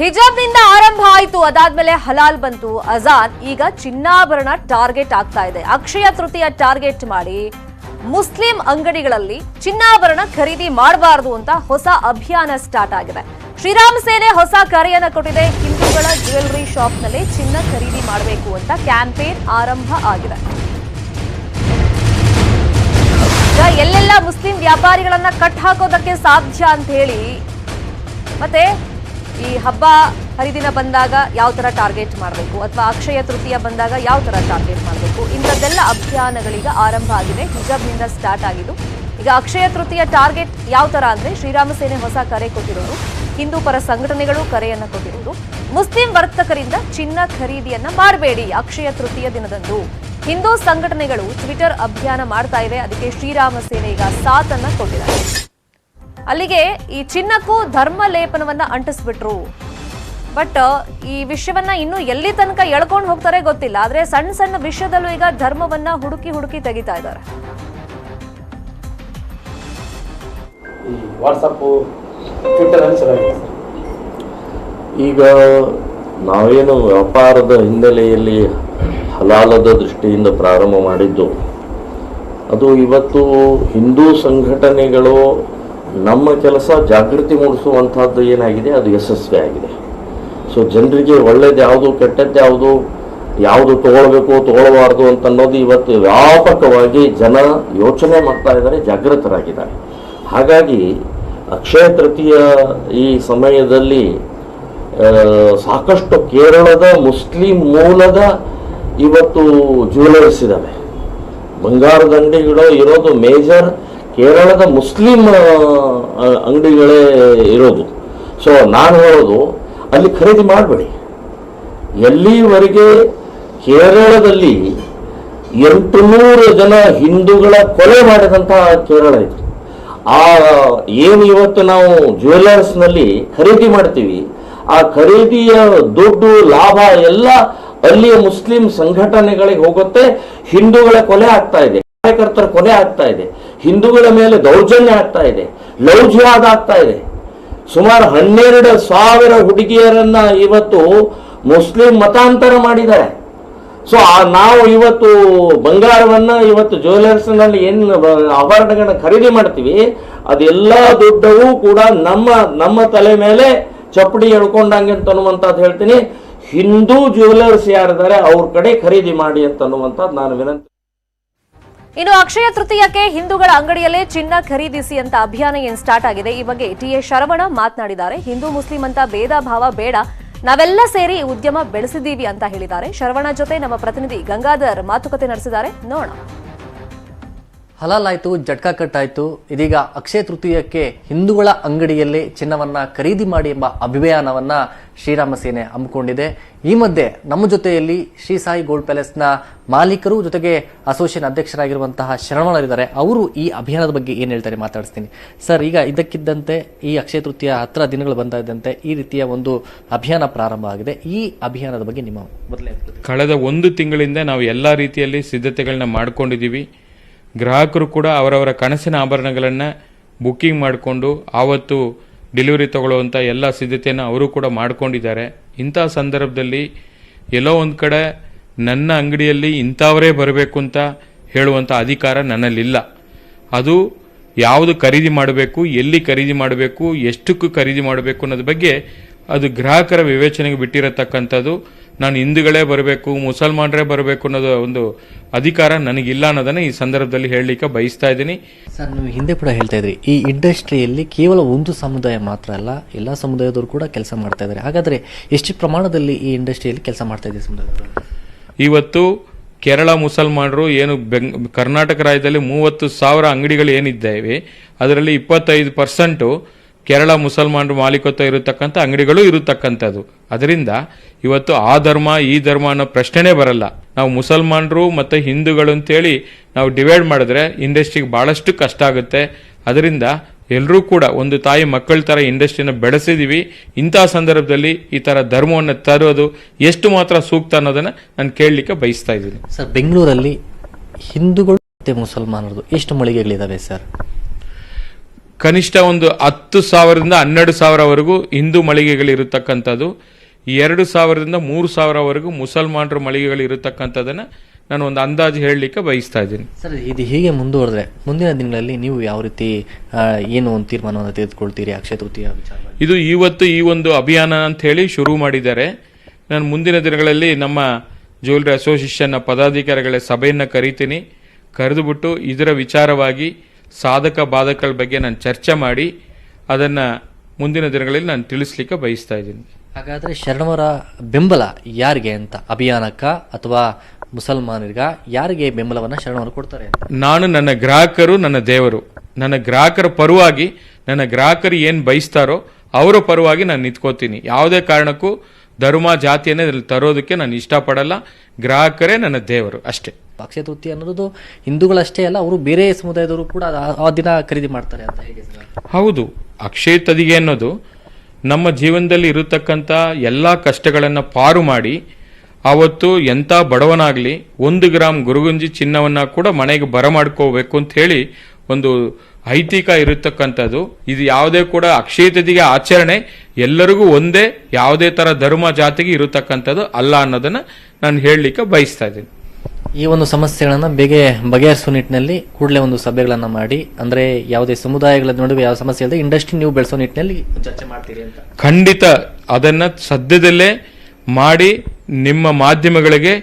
ಹಿಜಾಬ್ನಿಂದ ಆರಂಭ ಆಯಿತು, ಅದಾದ್ಮೇಲೆ ಹಲಾಲ್ ಬಂತು, ಅಜಾನ್. ಈಗ ಚಿನ್ನಾಭರಣ ಟಾರ್ಗೆಟ್ ಆಗ್ತಾ ಇದೆ. ಅಕ್ಷಯ ತೃತೀಯ ಟಾರ್ಗೆಟ್ ಮಾಡಿ ಮುಸ್ಲಿಂ ಅಂಗಡಿಗಳಲ್ಲಿ ಚಿನ್ನಾಭರಣ ಖರೀದಿ ಮಾಡಬಾರದು ಅಂತ ಹೊಸ ಅಭಿಯಾನ ಸ್ಟಾರ್ಟ್ ಆಗಿದೆ. ಶ್ರೀರಾಮ್ ಸೇನೆ ಹೊಸ ಕರೆಯನ್ನ ಕೊಟ್ಟಿದೆ. ಹಿಂದೂಗಳ ಜ್ಯುವೆಲರಿ ಶಾಪ್ನಲ್ಲಿ ಚಿನ್ನ ಖರೀದಿ ಮಾಡಬೇಕು ಅಂತ ಕ್ಯಾಂಪೇನ್ ಆರಂಭ ಆಗಿದೆ. ಎಲ್ಲೆಲ್ಲ ಮುಸ್ಲಿಂ ವ್ಯಾಪಾರಿಗಳನ್ನ ಕಟ್ ಹಾಕೋದಕ್ಕೆ ಸಾಧ್ಯ ಅಂತ ಹೇಳಿ, ಮತ್ತೆ ಈ ಹಬ್ಬ ಹರಿದಿನ ಬಂದಾಗ ಯಾವ ತರ ಟಾರ್ಗೆಟ್ ಮಾಡಬೇಕು ಅಥವಾ ಅಕ್ಷಯ ತೃತೀಯ ಬಂದಾಗ ಯಾವ ತರ ಟಾರ್ಗೆಟ್ ಮಾಡಬೇಕು, ಇಂಥದ್ದೆಲ್ಲ ಅಭಿಯಾನಗಳೀಗ ಆರಂಭ ಆಗಿದೆ. ಹಿಜಾಬ್ನಿಂದ ಸ್ಟಾರ್ಟ್ ಆಗಿದ್ದು ಈಗ ಅಕ್ಷಯ ತೃತೀಯ ಟಾರ್ಗೆಟ್ ಯಾವ ತರ ಅಂದ್ರೆ ಶ್ರೀರಾಮ ಸೇನೆ ಹೊಸ ಕರೆ ಕೊಟ್ಟಿರೋದು, ಹಿಂದೂ ಪರ ಸಂಘಟನೆಗಳು ಕರೆಯನ್ನ ಕೊಟ್ಟಿರೋದು, ಮುಸ್ಲಿಂ ವರ್ತಕರಿಂದ ಚಿನ್ನ ಖರೀದಿಯನ್ನ ಮಾಡಬೇಡಿ ಅಕ್ಷಯ ತೃತೀಯ ದಿನದಂದು. ಹಿಂದೂ ಸಂಘಟನೆಗಳು ಟ್ವಿಟರ್ ಅಭಿಯಾನ ಮಾಡ್ತಾ ಇವೆ, ಅದಕ್ಕೆ ಶ್ರೀರಾಮ ಸೇನೆ ಈಗ ಸಾಥ್ ಅನ್ನ ಕೊಟ್ಟಿದ್ದಾರೆ. ಅಲ್ಲಿಗೆ ಈ ಚಿನ್ನಕ್ಕೂ ಧರ್ಮ ಲೇಪನವನ್ನ ಅಂಟಿಸ್ಬಿಟ್ರು. ಬಟ್ ಈ ವಿಷಯವನ್ನ ಇನ್ನು ಎಲ್ಲಿ ತನಕ ಎಳ್ಕೊಂಡು ಹೋಗ್ತಾರೆ ಗೊತ್ತಿಲ್ಲ. ಆದ್ರೆ ಸಣ್ಣ ಸಣ್ಣ ವಿಷಯದಲ್ಲೂ ಈಗ ಧರ್ಮವನ್ನ ಹುಡುಕಿ ತೆಗಿತಾ ಇದ್ದಾರೆ.
ಈ ವಾಟ್ಸಪ್ ಟ್ವಿಟರ್ ಅಲ್ಲಿ ಚೆನ್ನಾಗಿದೆ ಸರ್.
ಈಗ ನಾವೇನು ವ್ಯಾಪಾರದ ಹಿನ್ನೆಲೆಯಲ್ಲಿ ಹಲಾಲದ ದೃಷ್ಟಿಯಿಂದ ಪ್ರಾರಂಭ ಮಾಡಿದ್ದು, ಅದು ಇವತ್ತು ಹಿಂದೂ ಸಂಘಟನೆಗಳು ನಮ್ಮ ಕೆಲಸ ಜಾಗೃತಿ ಮೂಡಿಸುವಂಥದ್ದು ಏನಾಗಿದೆ, ಅದು ಯಶಸ್ವಿ ಆಗಿದೆ. ಸೊ ಜನರಿಗೆ ಒಳ್ಳೇದು ಯಾವುದು, ಕೆಟ್ಟದ್ದು ಯಾವುದು, ಯಾವುದು ತಗೊಳ್ಬೇಕು ತಗೊಳ್ಬಾರ್ದು ಅಂತ ಅನ್ನೋದು ಇವತ್ತು ವ್ಯಾಪಕವಾಗಿ ಜನ ಯೋಚನೆ ಮಾಡ್ತಾ ಇದ್ದಾರೆ, ಜಾಗೃತರಾಗಿದ್ದಾರೆ. ಹಾಗಾಗಿ ಅಕ್ಷಯ ತೃತೀಯ ಈ ಸಮಯದಲ್ಲಿ ಸಾಕಷ್ಟು ಕೇರಳದ ಮುಸ್ಲಿಂ ಮೂಲದ ಇವತ್ತು ಜ್ಯುವೆಲರ್ಸ್ ಇದ್ದಾವೆ. ಬಂಗಾರದ ಅಂಗಡಿಗಳು ಇರೋದು ಮೇಜರ್ ಕೇರಳದ ಮುಸ್ಲಿಂ ಅಂಗಡಿಗಳೇ ಇರೋದು. ಸೊ ನಾನು ಹೇಳೋದು, ಅಲ್ಲಿ ಖರೀದಿ ಮಾಡಬೇಡಿ. ಎಲ್ಲಿವರೆಗೆ ಕೇರಳದಲ್ಲಿ 800 ಜನ ಹಿಂದೂಗಳ ಕೊಲೆ ಮಾಡಿದಂಥ ಕೇರಳ ಇದು. ಏನು ಇವತ್ತು ನಾವು ಜ್ಯುವೆಲರ್ಸ್ನಲ್ಲಿ ಖರೀದಿ ಮಾಡ್ತೀವಿ, ಆ ಖರೀದಿಯ ದುಡ್ಡು ಲಾಭ ಎಲ್ಲ ಅಲ್ಲಿಯ ಮುಸ್ಲಿಂ ಸಂಘಟನೆಗಳಿಗೆ ಹೋಗುತ್ತೆ. ಹಿಂದೂಗಳ ಕೊಲೆ ಆಗ್ತಾ ಇದೆ, ಕಾರ್ಯಕರ್ತರ ಕೊಲೆ ಆಗ್ತಾ ಇದೆ, ಹಿಂದೂಗಳ ಮೇಲೆ ದೌರ್ಜನ್ಯ ಆಗ್ತಾ ಇದೆ, ಲವ್ ಜಿಹಾದ್ ಆಗ್ತಾ ಇದೆ. ಸುಮಾರು 12,000 ಹುಡುಗಿಯರನ್ನ ಇವತ್ತು ಮುಸ್ಲಿಂ ಮತಾಂತರ ಮಾಡಿದ್ದಾರೆ. ಸೊ ನಾವು ಇವತ್ತು ಬಂಗಾರವನ್ನ ಇವತ್ತು ಜ್ಯುವೆಲರ್ಸ್ನಲ್ಲಿ ಏನು ಆಭರಣಗಳನ್ನ ಖರೀದಿ ಮಾಡ್ತೀವಿ, ಅದೆಲ್ಲ ದುಡ್ಡವು ಕೂಡ ನಮ್ಮ ತಲೆ ಮೇಲೆ ಚಪ್ಪಡಿ ಎಳ್ಕೊಂಡಂಗೆ ಅಂತ ಅನ್ನುವಂಥದ್ದು ಹೇಳ್ತೀನಿ. ಹಿಂದೂ ಜ್ಯುವೆಲರ್ಸ್ ಯಾರಿದ್ದಾರೆ ಅವ್ರ ಕಡೆ ಖರೀದಿ ಮಾಡಿ ಅಂತ ಅನ್ನುವಂಥದ್ದು ನಾನು ವಿನಂತಿ.
ಇನ್ನು ಅಕ್ಷಯ ತೃತೀಯಕ್ಕೆ ಹಿಂದೂಗಳ ಅಂಗಡಿಯಲ್ಲೇ ಚಿನ್ನ ಖರೀದಿಸಿ ಅಂತ ಅಭಿಯಾನ ಏನ್ ಸ್ಟಾರ್ಟ್ ಆಗಿದೆ, ಈ ಬಗ್ಗೆ ಟಿ.ಎ. ಶರವಣ ಮಾತನಾಡಿದ್ದಾರೆ. ಹಿಂದೂ ಮುಸ್ಲಿಂ ಅಂತ ಭೇದ ಭಾವ ಬೇಡ, ನಾವೆಲ್ಲ ಸೇರಿ ಈ ಉದ್ಯಮ ಬೆಳೆಸಿದ್ದೀವಿ ಅಂತ ಹೇಳಿದ್ದಾರೆ. ಶರವಣ ಜೊತೆ ನಮ್ಮ ಪ್ರತಿನಿಧಿ ಗಂಗಾಧರ್ ಮಾತುಕತೆ ನಡೆಸಿದ್ದಾರೆ, ನೋಡೋಣ.
ಹಲಾಲ್ ಆಯಿತು, ಜಟ್ಕಾ ಕಟ್ ಆಯಿತು. ಇದೀಗ ಅಕ್ಷಯ ತೃತೀಯಕ್ಕೆ ಹಿಂದೂಗಳ ಅಂಗಡಿಯಲ್ಲೇ ಚಿನ್ನವನ್ನ ಖರೀದಿ ಮಾಡಿ ಎಂಬ ಅಭಿಯಾನವನ್ನ ಶ್ರೀರಾಮ ಸೇನೆ ಹಮ್ಮಿಕೊಂಡಿದೆ. ಈ ಮಧ್ಯೆ ನಮ್ಮ ಜೊತೆಯಲ್ಲಿ ಶ್ರೀ ಸಾಯಿ ಗೋಲ್ಡ್ ಪ್ಯಾಲೇಸ್ನ ಮಾಲೀಕರು ಜೊತೆಗೆ ಅಸೋಸಿಯೇಷನ್ ಅಧ್ಯಕ್ಷರಾಗಿರುವಂತಹ ಶರವಣರಿದ್ದಾರೆ. ಅವರು ಈ ಅಭಿಯಾನದ ಬಗ್ಗೆ ಏನು ಹೇಳ್ತಾರೆ ಮಾತಾಡಿಸ್ತೀನಿ. ಸರ್, ಈಗ ಇದಕ್ಕಿದ್ದಂತೆ ಈ ಅಕ್ಷಯ ತೃತೀಯ ಹತ್ರ ದಿನಗಳು ಬಂದ ಇದ್ದಂತೆ ಈ ರೀತಿಯ ಒಂದು ಅಭಿಯಾನ ಪ್ರಾರಂಭ ಆಗಿದೆ. ಈ ಅಭಿಯಾನದ ಬಗ್ಗೆ ನಿಮ್ಮ ಮೊದಲೇ
ಕಳೆದ 1 ತಿಂಗಳಿಂದ ನಾವು ಎಲ್ಲ ರೀತಿಯಲ್ಲಿ ಸಿದ್ಧತೆಗಳನ್ನ ಮಾಡ್ಕೊಂಡಿದ್ದೀವಿ. ಗ್ರಾಹಕರು ಕೂಡ ಅವರವರ ಕನಸಿನ ಆಭರಣಗಳನ್ನು ಬುಕ್ಕಿಂಗ್ ಮಾಡಿಕೊಂಡು ಆವತ್ತು ಡೆಲಿವರಿ ತಗೊಳ್ಳುವಂಥ ಎಲ್ಲ ಸಿದ್ಧತೆಯನ್ನು ಅವರು ಕೂಡ ಮಾಡ್ಕೊಂಡಿದ್ದಾರೆ. ಇಂಥ ಸಂದರ್ಭದಲ್ಲಿ ಎಲ್ಲೋ ಒಂದು ಕಡೆ ನನ್ನ ಅಂಗಡಿಯಲ್ಲಿ ಇಂಥವರೇ ಬರಬೇಕು ಅಂತ ಹೇಳುವಂಥ ಅಧಿಕಾರ ನನ್ನಲ್ಲಿಲ್ಲ. ಅದು ಯಾವುದು ಖರೀದಿ ಮಾಡಬೇಕು, ಎಲ್ಲಿ ಖರೀದಿ ಮಾಡಬೇಕು, ಎಷ್ಟಕ್ಕೂ ಖರೀದಿ ಮಾಡಬೇಕು ಅನ್ನೋದ್ರ ಬಗ್ಗೆ ಅದು ಗ್ರಾಹಕರ ವಿವೇಚನೆಗೆ ಬಿಟ್ಟಿರತಕ್ಕಂಥದ್ದು. ನಾನು ಹಿಂದೂಗಳೇ ಬರಬೇಕು, ಮುಸಲ್ಮಾನರೇ ಬರಬೇಕು ಅನ್ನೋದು ಒಂದು ಅಧಿಕಾರ ನನಗಿಲ್ಲ ಅನ್ನೋದನ್ನ ಈ ಸಂದರ್ಭದಲ್ಲಿ ಹೇಳಲಿಕ್ಕೆ ಬಯಸ್ತಾ ಇದ್ದೀನಿ.
ಸರ್, ನೀವು ಹಿಂದೆ ಕೂಡ ಹೇಳ್ತಾ ಇದ್ರಿ, ಈ ಇಂಡಸ್ಟ್ರಿಯಲ್ಲಿ ಕೇವಲ ಒಂದು ಸಮುದಾಯ ಮಾತ್ರ ಅಲ್ಲ, ಎಲ್ಲ ಸಮುದಾಯದವರು ಕೂಡ ಕೆಲಸ ಮಾಡ್ತಾ ಇದ್ದಾರೆ. ಹಾಗಾದ್ರೆ ಎಷ್ಟು ಪ್ರಮಾಣದಲ್ಲಿ ಈ ಇಂಡಸ್ಟ್ರಿಯಲ್ಲಿ ಕೆಲಸ ಮಾಡ್ತಾ ಇದೆ ಸಮುದಾಯದವರು?
ಇವತ್ತು ಕೇರಳ ಮುಸಲ್ಮಾನರು ಏನು ಕರ್ನಾಟಕ ರಾಜ್ಯದಲ್ಲಿ 30,000 ಅಂಗಡಿಗಳು ಏನಿದ್ದಾವೆ, ಅದರಲ್ಲಿ 25% ಕೇರಳ ಮುಸಲ್ಮಾನರು ಮಾಲೀಕತ್ವ ಇರತಕ್ಕಂಥ ಅಂಗಡಿಗಳು ಇರತಕ್ಕಂಥದ್ದು. ಅದರಿಂದ ಇವತ್ತು ಆ ಧರ್ಮ ಈ ಧರ್ಮ ಅನ್ನೋ ಪ್ರಶ್ನೆನೇ ಬರಲ್ಲ. ನಾವು ಮುಸಲ್ಮಾನರು ಮತ್ತು ಹಿಂದೂಗಳು ಅಂತೇಳಿ ನಾವು ಡಿವೈಡ್ ಮಾಡಿದ್ರೆ ಇಂಡಸ್ಟ್ರಿಗೆ ಭಾಳಷ್ಟು ಕಷ್ಟ ಆಗುತ್ತೆ. ಅದರಿಂದ ಎಲ್ಲರೂ ಕೂಡ ಒಂದು ತಾಯಿ ಮಕ್ಕಳ ಥರ ಇಂಡಸ್ಟ್ರಿನ ಬೆಳೆಸಿದ್ದೀವಿ. ಇಂಥ ಸಂದರ್ಭದಲ್ಲಿ ಈ ಥರ ಧರ್ಮವನ್ನು ತರೋದು ಎಷ್ಟು ಮಾತ್ರ ಸೂಕ್ತ ಅನ್ನೋದನ್ನು ನಾನು ಕೇಳಲಿಕ್ಕೆ ಬಯಸ್ತಾ ಇದ್ದೀನಿ.
ಸರ್, ಬೆಂಗಳೂರಲ್ಲಿ ಹಿಂದೂಗಳು ಮತ್ತು ಮುಸಲ್ಮಾನರದು ಎಷ್ಟು ಮಳಿಗೆಗಳಿದ್ದಾವೆ ಸರ್?
ಕನಿಷ್ಠ ಒಂದು 10,000ರಿಂದ 12,000ವರೆಗೂ ಹಿಂದೂ ಮಳಿಗೆಗಳಿರತಕ್ಕಂಥದ್ದು, 2,000ರಿಂದ 3,000ವರೆಗೂ ಮುಸಲ್ಮಾನರ ಮಳಿಗೆಗಳು ಇರತಕ್ಕಂಥದ್ದನ್ನು ನಾನು ಒಂದು ಅಂದಾಜು ಹೇಳಲಿಕ್ಕೆ ಬಯಸ್ತಾ ಇದ್ದೀನಿ.
ಸರ್, ಇದು ಹೀಗೆ ಮುಂದುವರೆದ್ರೆ ಮುಂದಿನ ದಿನಗಳಲ್ಲಿ ನೀವು ಯಾವ ರೀತಿ ಏನು ಒಂದು ತೀರ್ಮಾನವನ್ನು ತೆಗೆದುಕೊಳ್ತೀರಿ ಅಕ್ಷಯ ತೃತೀಯ ವಿಚಾರ?
ಇದು ಇವತ್ತು ಈ ಒಂದು ಅಭಿಯಾನ ಅಂತ ಹೇಳಿ ಶುರು ಮಾಡಿದ್ದಾರೆ. ನಾನು ಮುಂದಿನ ದಿನಗಳಲ್ಲಿ ನಮ್ಮ ಜ್ಯುವೆಲರಿ ಅಸೋಸಿಯೇಷನ್ನ ಪದಾಧಿಕಾರಿಗಳ ಸಭೆಯನ್ನು ಕರೀತೀನಿ. ಕರೆದುಬಿಟ್ಟು ಇದರ ವಿಚಾರವಾಗಿ ಸಾಧಕ ಬಾಧಕಗಳ ಬಗ್ಗೆ ನಾನು ಚರ್ಚೆ ಮಾಡಿ ಅದನ್ನು ಮುಂದಿನ ದಿನಗಳಲ್ಲಿ ನಾನು ತಿಳಿಸ್ಲಿಕ್ಕೆ ಬಯಸ್ತಾ ಇದ್ದೀನಿ.
ಹಾಗಾದರೆ ಶರಣವರ ಬೆಂಬಲ ಯಾರಿಗೆ ಅಂತ, ಅಭಿಯಾನಕ್ಕ ಅಥವಾ ಮುಸಲ್ಮಾನರಿಗ, ಯಾರಿಗೆ ಬೆಂಬಲವನ್ನು ಶರಣವರು ಕೊಡ್ತಾರೆ?
ನಾನು, ನನ್ನ ಗ್ರಾಹಕರು, ನನ್ನ ದೇವರು ನನ್ನ ಗ್ರಾಹಕರ ಪರವಾಗಿ, ನನ್ನ ಗ್ರಾಹಕರು ಏನು ಬಯಸ್ತಾರೋ ಅವರ ಪರವಾಗಿ ನಾನು ನಿಂತ್ಕೋತೀನಿ. ಯಾವುದೇ ಕಾರಣಕ್ಕೂ ಧರ್ಮ ಜಾತಿಯನ್ನೇ ಇದ್ರಲ್ಲಿ ತರೋದಕ್ಕೆ ನಾನು ಇಷ್ಟಪಡಲ್ಲ. ಗ್ರಾಹಕರೇ ನನ್ನ ದೇವರು ಅಷ್ಟೇ.
ಅಕ್ಷಯ ತೃತೀಯ ಅನ್ನೋದು ಹಿಂದೂಗಳಷ್ಟೇ ಅಲ್ಲ, ಅವರು ಬೇರೆ ಸಮುದಾಯದವರು ಕೂಡ ಆ ದಿನ ಖರೀದಿ ಮಾಡ್ತಾರೆ ಅಂತ ಹೇಗೆ ಸರ್?
ಹೌದು, ಅಕ್ಷಯ ತದಿಗೆ ಅನ್ನೋದು ನಮ್ಮ ಜೀವನದಲ್ಲಿ ಇರತಕ್ಕಂಥ ಎಲ್ಲ ಕಷ್ಟಗಳನ್ನು ಪಾರು ಮಾಡಿ ಆವತ್ತು ಎಂಥ ಬಡವನಾಗಲಿ 1 ಗ್ರಾಮ್ ಗುರುಗುಂಜಿ ಚಿನ್ನವನ್ನು ಕೂಡ ಮನೆಗೆ ಬರಮಾಡ್ಕೋಬೇಕು ಅಂತ ಹೇಳಿ ಒಂದು ಐತಿಕ ಇರತಕ್ಕಂಥದ್ದು. ಇದು ಯಾವುದೇ ಕೂಡ ಅಕ್ಷಯ ತದಿಗೆ ಆಚರಣೆ ಎಲ್ಲರಿಗೂ ಒಂದೇ, ಯಾವುದೇ ಥರ ಧರ್ಮ ಜಾತಿಗೆ ಇರತಕ್ಕಂಥದ್ದು ಅಲ್ಲ ಅನ್ನೋದನ್ನು ನಾನು ಹೇಳಲಿಕ್ಕೆ ಬಯಸ್ತಾ ಇದ್ದೀನಿ.
ಈ ಒಂದು ಸಮಸ್ಯೆಗಳನ್ನು ಬಗೆಹರಿಸುವ ನಿಟ್ಟಿನಲ್ಲಿ ಕೂಡಲೇ ಒಂದು ಸಭೆಗಳನ್ನು ಮಾಡಿ, ಅಂದ್ರೆ ಯಾವುದೇ ಸಮುದಾಯಗಳ ನಡುವೆ ಯಾವ ಸಮಸ್ಯೆ ಇಲ್ಲದೆ ಇಂಡಸ್ಟ್ರಿ ನೀವು ಬೆಳೆಸೋ ನಿಟ್ಟಿನಲ್ಲಿ ಚರ್ಚೆ ಮಾಡ್ತೀರಿ ಅಂತ?
ಖಂಡಿತ ಅದನ್ನ ಸದ್ಯದಲ್ಲೇ ಮಾಡಿ ನಿಮ್ಮ ಮಾಧ್ಯಮಗಳಿಗೆ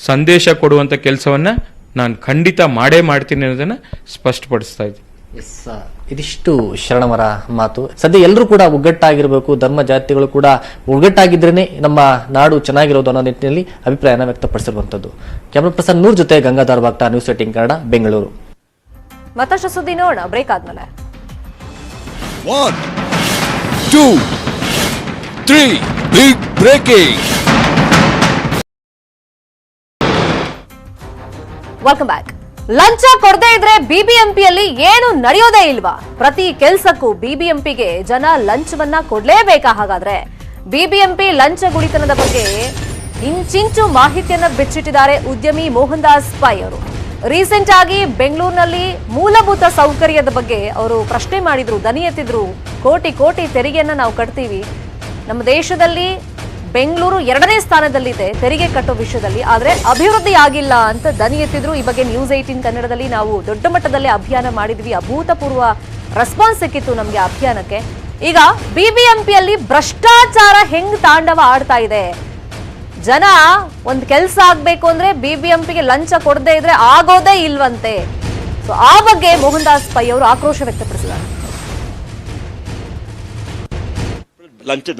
ಸಂದೇಶ ಕೊಡುವಂತ ಕೆಲಸವನ್ನ ನಾನು ಖಂಡಿತ ಮಾಡೇ ಮಾಡ್ತೀನಿ ಅನ್ನೋದನ್ನ ಸ್ಪಷ್ಟಪಡಿಸ್ತಾ ಇದ್ದೀನಿ.
ಇದಿಷ್ಟು ಶರಣವರ ಮಾತು. ಸದ್ಯ ಎಲ್ಲರೂ ಕೂಡ ಒಗ್ಗಟ್ಟಾಗಿರಬೇಕು, ಧರ್ಮ ಜಾತಿಗಳು ಕೂಡ ಒಗ್ಗಟ್ಟಾಗಿದ್ರೇನೆ ನಮ್ಮ ನಾಡು ಚೆನ್ನಾಗಿರೋದು ಅನ್ನೋ ನಿಟ್ಟಿನಲ್ಲಿ ಅಭಿಪ್ರಾಯನ ವ್ಯಕ್ತಪಡಿಸಿರುವಂತದ್ದು. ಕ್ಯಾಮರಾ ಪರ್ಸನ್ ನೂರ್ ಜೊತೆ ಗಂಗಾಧರ್ ಬಾಗ್ಟಾ, ನ್ಯೂಸ್ 18 ಕನ್ನಡ, ಬೆಂಗಳೂರು.
ಮತ್ತಷ್ಟು ಸುದ್ದಿ ನೋಡೋಣ ಬ್ರೇಕ್ ಆದ್ಮೇಲೆ.
1, 2, 3 ಬಿಗ್ ಬ್ರೇಕಿಂಗ್.
Welcome back. ಲಂಚ ಕೊಡದೇ ಇದ್ರೆ ಬಿಬಿಎಂಪಿಯಲ್ಲಿ ಏನು ನಡೆಯೋದೇ ಇಲ್ವಾ? ಪ್ರತಿ ಕೆಲ್ಸಕ್ಕೂ ಬಿಬಿಎಂಪಿಗೆ ಜನ ಲಂಚವನ್ನ ಕೊಡ್ಲೇಬೇಕಾ? ಹಾಗಾದ್ರೆ ಬಿಬಿಎಂಪಿ ಲಂಚ ಗುಳಿತನದ ಬಗ್ಗೆ ಇಂಚಿಂಚು ಮಾಹಿತಿಯನ್ನ ಬಿಚ್ಚಿಟ್ಟಿದ್ದಾರೆ ಉದ್ಯಮಿ ಮೋಹನ್ ದಾಸ್ ಪೈ ಅವರು. ರೀಸೆಂಟ್ ಆಗಿ ಬೆಂಗಳೂರಿನಲ್ಲಿ ಮೂಲಭೂತ ಸೌಕರ್ಯದ ಬಗ್ಗೆ ಅವರು ಪ್ರಶ್ನೆ ಮಾಡಿದ್ರು, ದನಿ ಎತ್ತಿದ್ರು. ಕೋಟಿ ಕೋಟಿ ತೆರಿಗೆಯನ್ನ ನಾವು ಕಟ್ತೀವಿ, ನಮ್ಮ ದೇಶದಲ್ಲಿ ಬೆಂಗಳೂರು 2ನೇ ಸ್ಥಾನದಲ್ಲಿದೆ ತೆರಿಗೆ ಕಟ್ಟೋ ವಿಷಯದಲ್ಲಿ, ಆದ್ರೆ ಅಭಿವೃದ್ಧಿ ಆಗಿಲ್ಲ ಅಂತ ದನಿ ಎತ್ತಿದ್ರು. ಈ ಬಗ್ಗೆ ನ್ಯೂಸ್ 18 ಕನ್ನಡದಲ್ಲಿ ನಾವು ದೊಡ್ಡ ಮಟ್ಟದಲ್ಲಿ ಅಭಿಯಾನ ಮಾಡಿದ್ವಿ. ಅಭೂತಪೂರ್ವ ರೆಸ್ಪಾನ್ಸ್ ಸಿಕ್ಕಿತ್ತು ನಮ್ಗೆ ಅಭಿಯಾನಕ್ಕೆ. ಈಗ ಬಿಬಿಎಂಪಿಯಲ್ಲಿ ಭ್ರಷ್ಟಾಚಾರ ಹೆಂಗ್ ತಾಂಡವ ಆಡ್ತಾ ಇದೆ? ಜನ ಒಂದ್ ಕೆಲ್ಸ ಆಗ್ಬೇಕು ಅಂದ್ರೆ ಬಿಬಿಎಂಪಿಗೆ ಲಂಚ ಕೊಡದೇ ಇದ್ರೆ ಆಗೋದೇ ಇಲ್ವಂತೆ. ಸೊ ಆ ಬಗ್ಗೆ ಮೋಹನ್ ದಾಸ್ ಪೈ ಅವರು ಆಕ್ರೋಶ ವ್ಯಕ್ತಪಡಿಸಿದ್ದಾರೆ.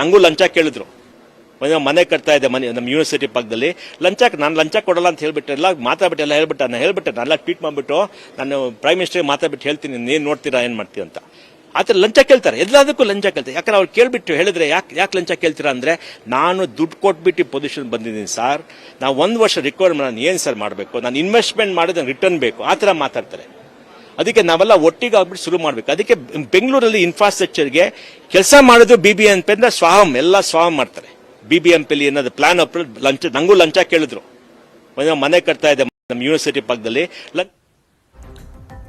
ನಂಗೂ ಲಂಚ ಕೇಳಿದ್ರು. ಮನೆ ಕಟ್ತಾ ಇದೆ, ಮನೆ ನಮ್ಮ ಯೂನಿವರ್ಸಿಟಿ ಪಕ್ಕದಲ್ಲಿ. ನಾನು ಲಂಚ ಕೊಡಲ್ಲ ಅಂತ ಹೇಳ್ಬಿಟ್ಟು ಎಲ್ಲ ಮಾತಾಡ್ಬಿಟ್ಟು ಎಲ್ಲ ಹೇಳ್ಬಿಟ್ಟೆ ಎಲ್ಲ ಟ್ವೀಟ್ ಮಾಡ್ಬಿಟ್ಟು ನಾನು ಪ್ರೈಮ್ ಮಿನಿಸ್ಟರ್ ಮಾತಾಡ್ಬಿಟ್ಟು ಹೇಳ್ತೀನಿ, ಏನ್ ನೋಡ್ತೀರಾ ಏನ್ ಮಾಡ್ತೀವಿ ಅಂತ. ಆತರ ಲಂಚ ಕೇಳ್ತಾರೆ, ಎಲ್ಲದಕ್ಕೂ ಲಂಚ ಕೇಳ್ತಾರೆ. ಯಾಕಂದ್ರೆ ಅವ್ರು ಕೇಳ್ಬಿಟ್ಟು ಹೇಳಿದ್ರೆ ಯಾಕೆ ಲಂಚ ಕೇಳ್ತೀರಾ ಅಂದ್ರೆ, ನಾನು ದುಡ್ಡು ಕೊಟ್ಬಿಟ್ಟು ಪೊಸಿಷನ್ ಬಂದಿದ್ದೀನಿ ಸರ್, ನಾವು 1 ವರ್ಷ ರಿಕವರ್ ನಾನು ಏನ್ ಸರ್ ಮಾಡಬೇಕು, ನಾನು ಇನ್ವೆಸ್ಟ್ಮೆಂಟ್ ಮಾಡಿದ್ರೆ ರಿಟರ್ನ್ ಬೇಕು, ಆ ಥರ ಮಾತಾಡ್ತಾರೆ. ಅದಕ್ಕೆ ನಾವೆಲ್ಲ ಒಟ್ಟಿಗೆ ಆಗ್ಬಿಟ್ಟು ಶುರು ಮಾಡ್ಬೇಕು. ಅದಕ್ಕೆ ಬೆಂಗಳೂರಲ್ಲಿ ಇನ್ಫ್ರಾಸ್ಟ್ರಕ್ಚರ್ಗೆ ಕೆಲಸ ಮಾಡೋದು ಬಿಬಿಎಂಪಿ ಅಂದ್ರೆ ಸ್ವಾಹಂ, ಎಲ್ಲ ಸ್ವಾಹಂ ಮಾಡ್ತಾರೆ. ಬಿಬಿಎಂಪಿಲಿ ಏನಾದ್ರು ಪ್ಲಾನ್ ಲಂಚ, ನಂಗೂ ಲಂಚ ಕೇಳಿದ್ರು. ಮನೆ ಕಟ್ತಾ ಇದೆ ನಮ್ಮ ಯೂನಿವರ್ಸಿಟಿ ಪಕ್ಕದಲ್ಲಿ.